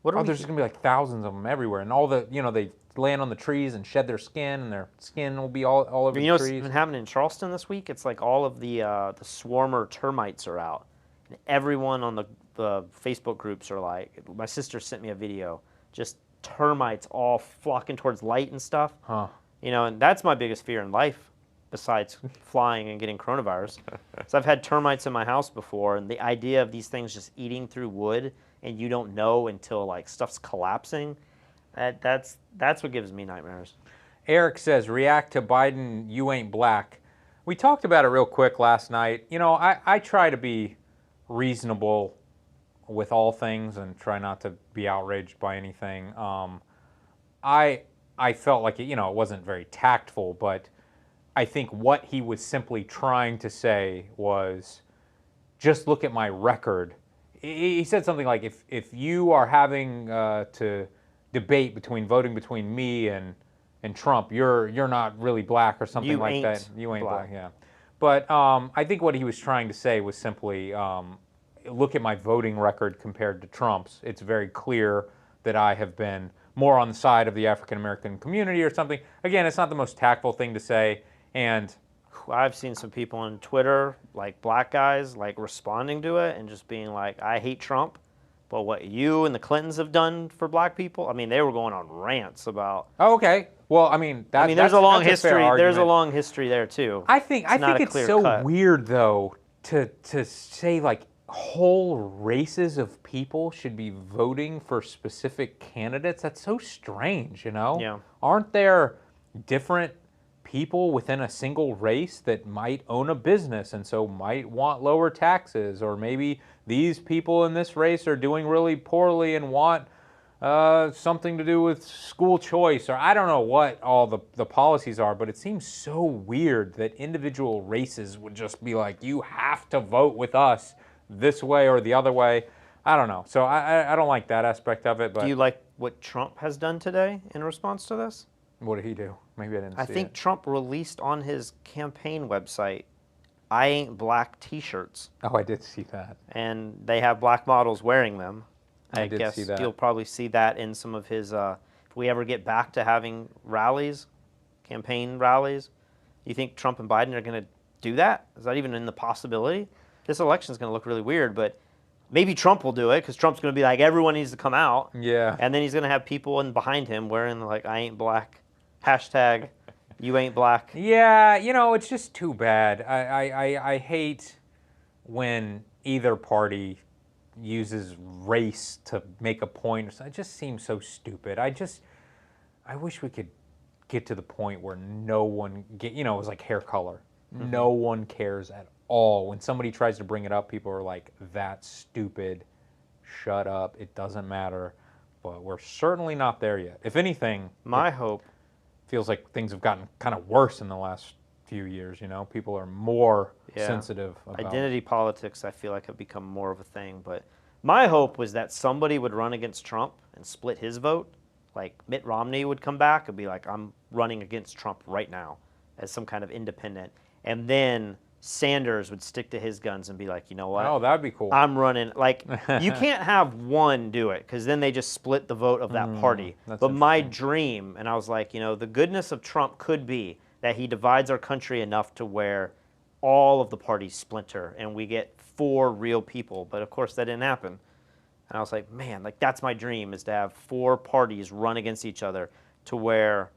There's just going to be like thousands of them everywhere, and all the, they land on the trees and shed their skin, and their skin will be all over the trees. You know what's been happening in Charleston this week? It's like all of the swarmer termites are out. And everyone on the Facebook groups are like, my sister sent me a video, just termites all flocking towards light and stuff. Huh. And that's my biggest fear in life, besides flying and getting coronavirus. So I've had termites in my house before, and the idea of these things just eating through wood, and you don't know until like stuff's collapsing, that's what gives me nightmares. Eric says, react to Biden, you ain't black. We talked about it real quick last night. You know, I try to be reasonable with all things and try not to be outraged by anything. I felt like it wasn't very tactful, but I think what he was simply trying to say was, just look at my record. He said something like, if you are having to debate voting between me and Trump, you're not really black or something like that. You ain't black, yeah. But I think what he was trying to say was simply, look at my voting record compared to Trump's. It's very clear that I have been more on the side of the African American community or something. Again, it's not the most tactful thing to say, and I've seen some people on Twitter, like black guys, like responding to it and just being like, I hate Trump, but what you and the Clintons have done for black people, I mean, they were going on rants about. Oh, okay. Well, I mean, there's a long history. There's a long history there too. I think it's so weird though to say like whole races of people should be voting for specific candidates. That's so strange, you know? Yeah. Aren't there different people within a single race that might own a business and so might want lower taxes, or maybe these people in this race are doing really poorly and want something to do with school choice, or I don't know what all the policies are, but it seems so weird that individual races would just be like, you have to vote with us this way or the other way. I don't know. So I don't like that aspect of it. But do you like what Trump has done today in response to this? What did he do? Maybe I didn't see it. I think Trump released on his campaign website, I ain't black t-shirts. Oh, I did see that. And they have black models wearing them. I did guess see that. You'll probably see that in some of his, if we ever get back to having rallies, campaign rallies, you think Trump and Biden are going to do that? Is that even in the possibility? This election is going to look really weird, but maybe Trump will do it because Trump's going to be like, everyone needs to come out. Yeah. And then he's going to have people behind him wearing like, I ain't black, hashtag, you ain't black. Yeah, it's just too bad. I hate when either party uses race to make a point. It just seems so stupid. I wish we could get to the point where no one it was like hair color. Mm-hmm. No one cares at all. When somebody tries to bring it up, people are like, that's stupid. Shut up. It doesn't matter. But we're certainly not there yet. If anything, my hope feels like things have gotten kind of worse in the last few years. People are more sensitive about identity politics. I feel like have become more of a thing. But my hope was that somebody would run against Trump and split his vote. Like Mitt Romney would come back and be like, I'm running against Trump right now as some kind of independent. And then Sanders would stick to his guns and be like, you know what? Oh, that'd be cool. I'm running. Like, you can't have one do it because then they just split the vote of that party. But my dream, and I was like, the goodness of Trump could be that he divides our country enough to where all of the parties splinter and we get 4 real people. But of course, that didn't happen. And I was like, man, like that's my dream, is to have 4 parties run against each other to where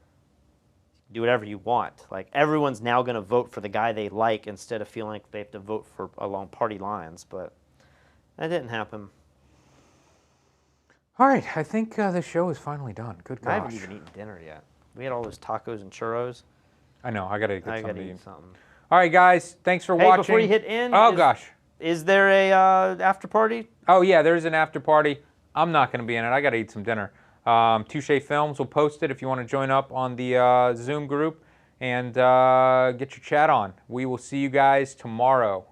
do whatever you want. Like everyone's now going to vote for the guy they like instead of feeling like they have to vote for along party lines. But that didn't happen. All right, I think the show is finally done. Good gosh. I haven't even eaten dinner yet. We had all those tacos and churros. I know. I got to get something to eat. Something. All right, guys. Thanks for watching. Before you hit end. Oh, gosh. Is there a after party? Oh, yeah, there's an after party. I'm not going to be in it. I got to eat some dinner. Touche Films will post it if you want to join up on the Zoom group and get your chat on. We will see you guys tomorrow.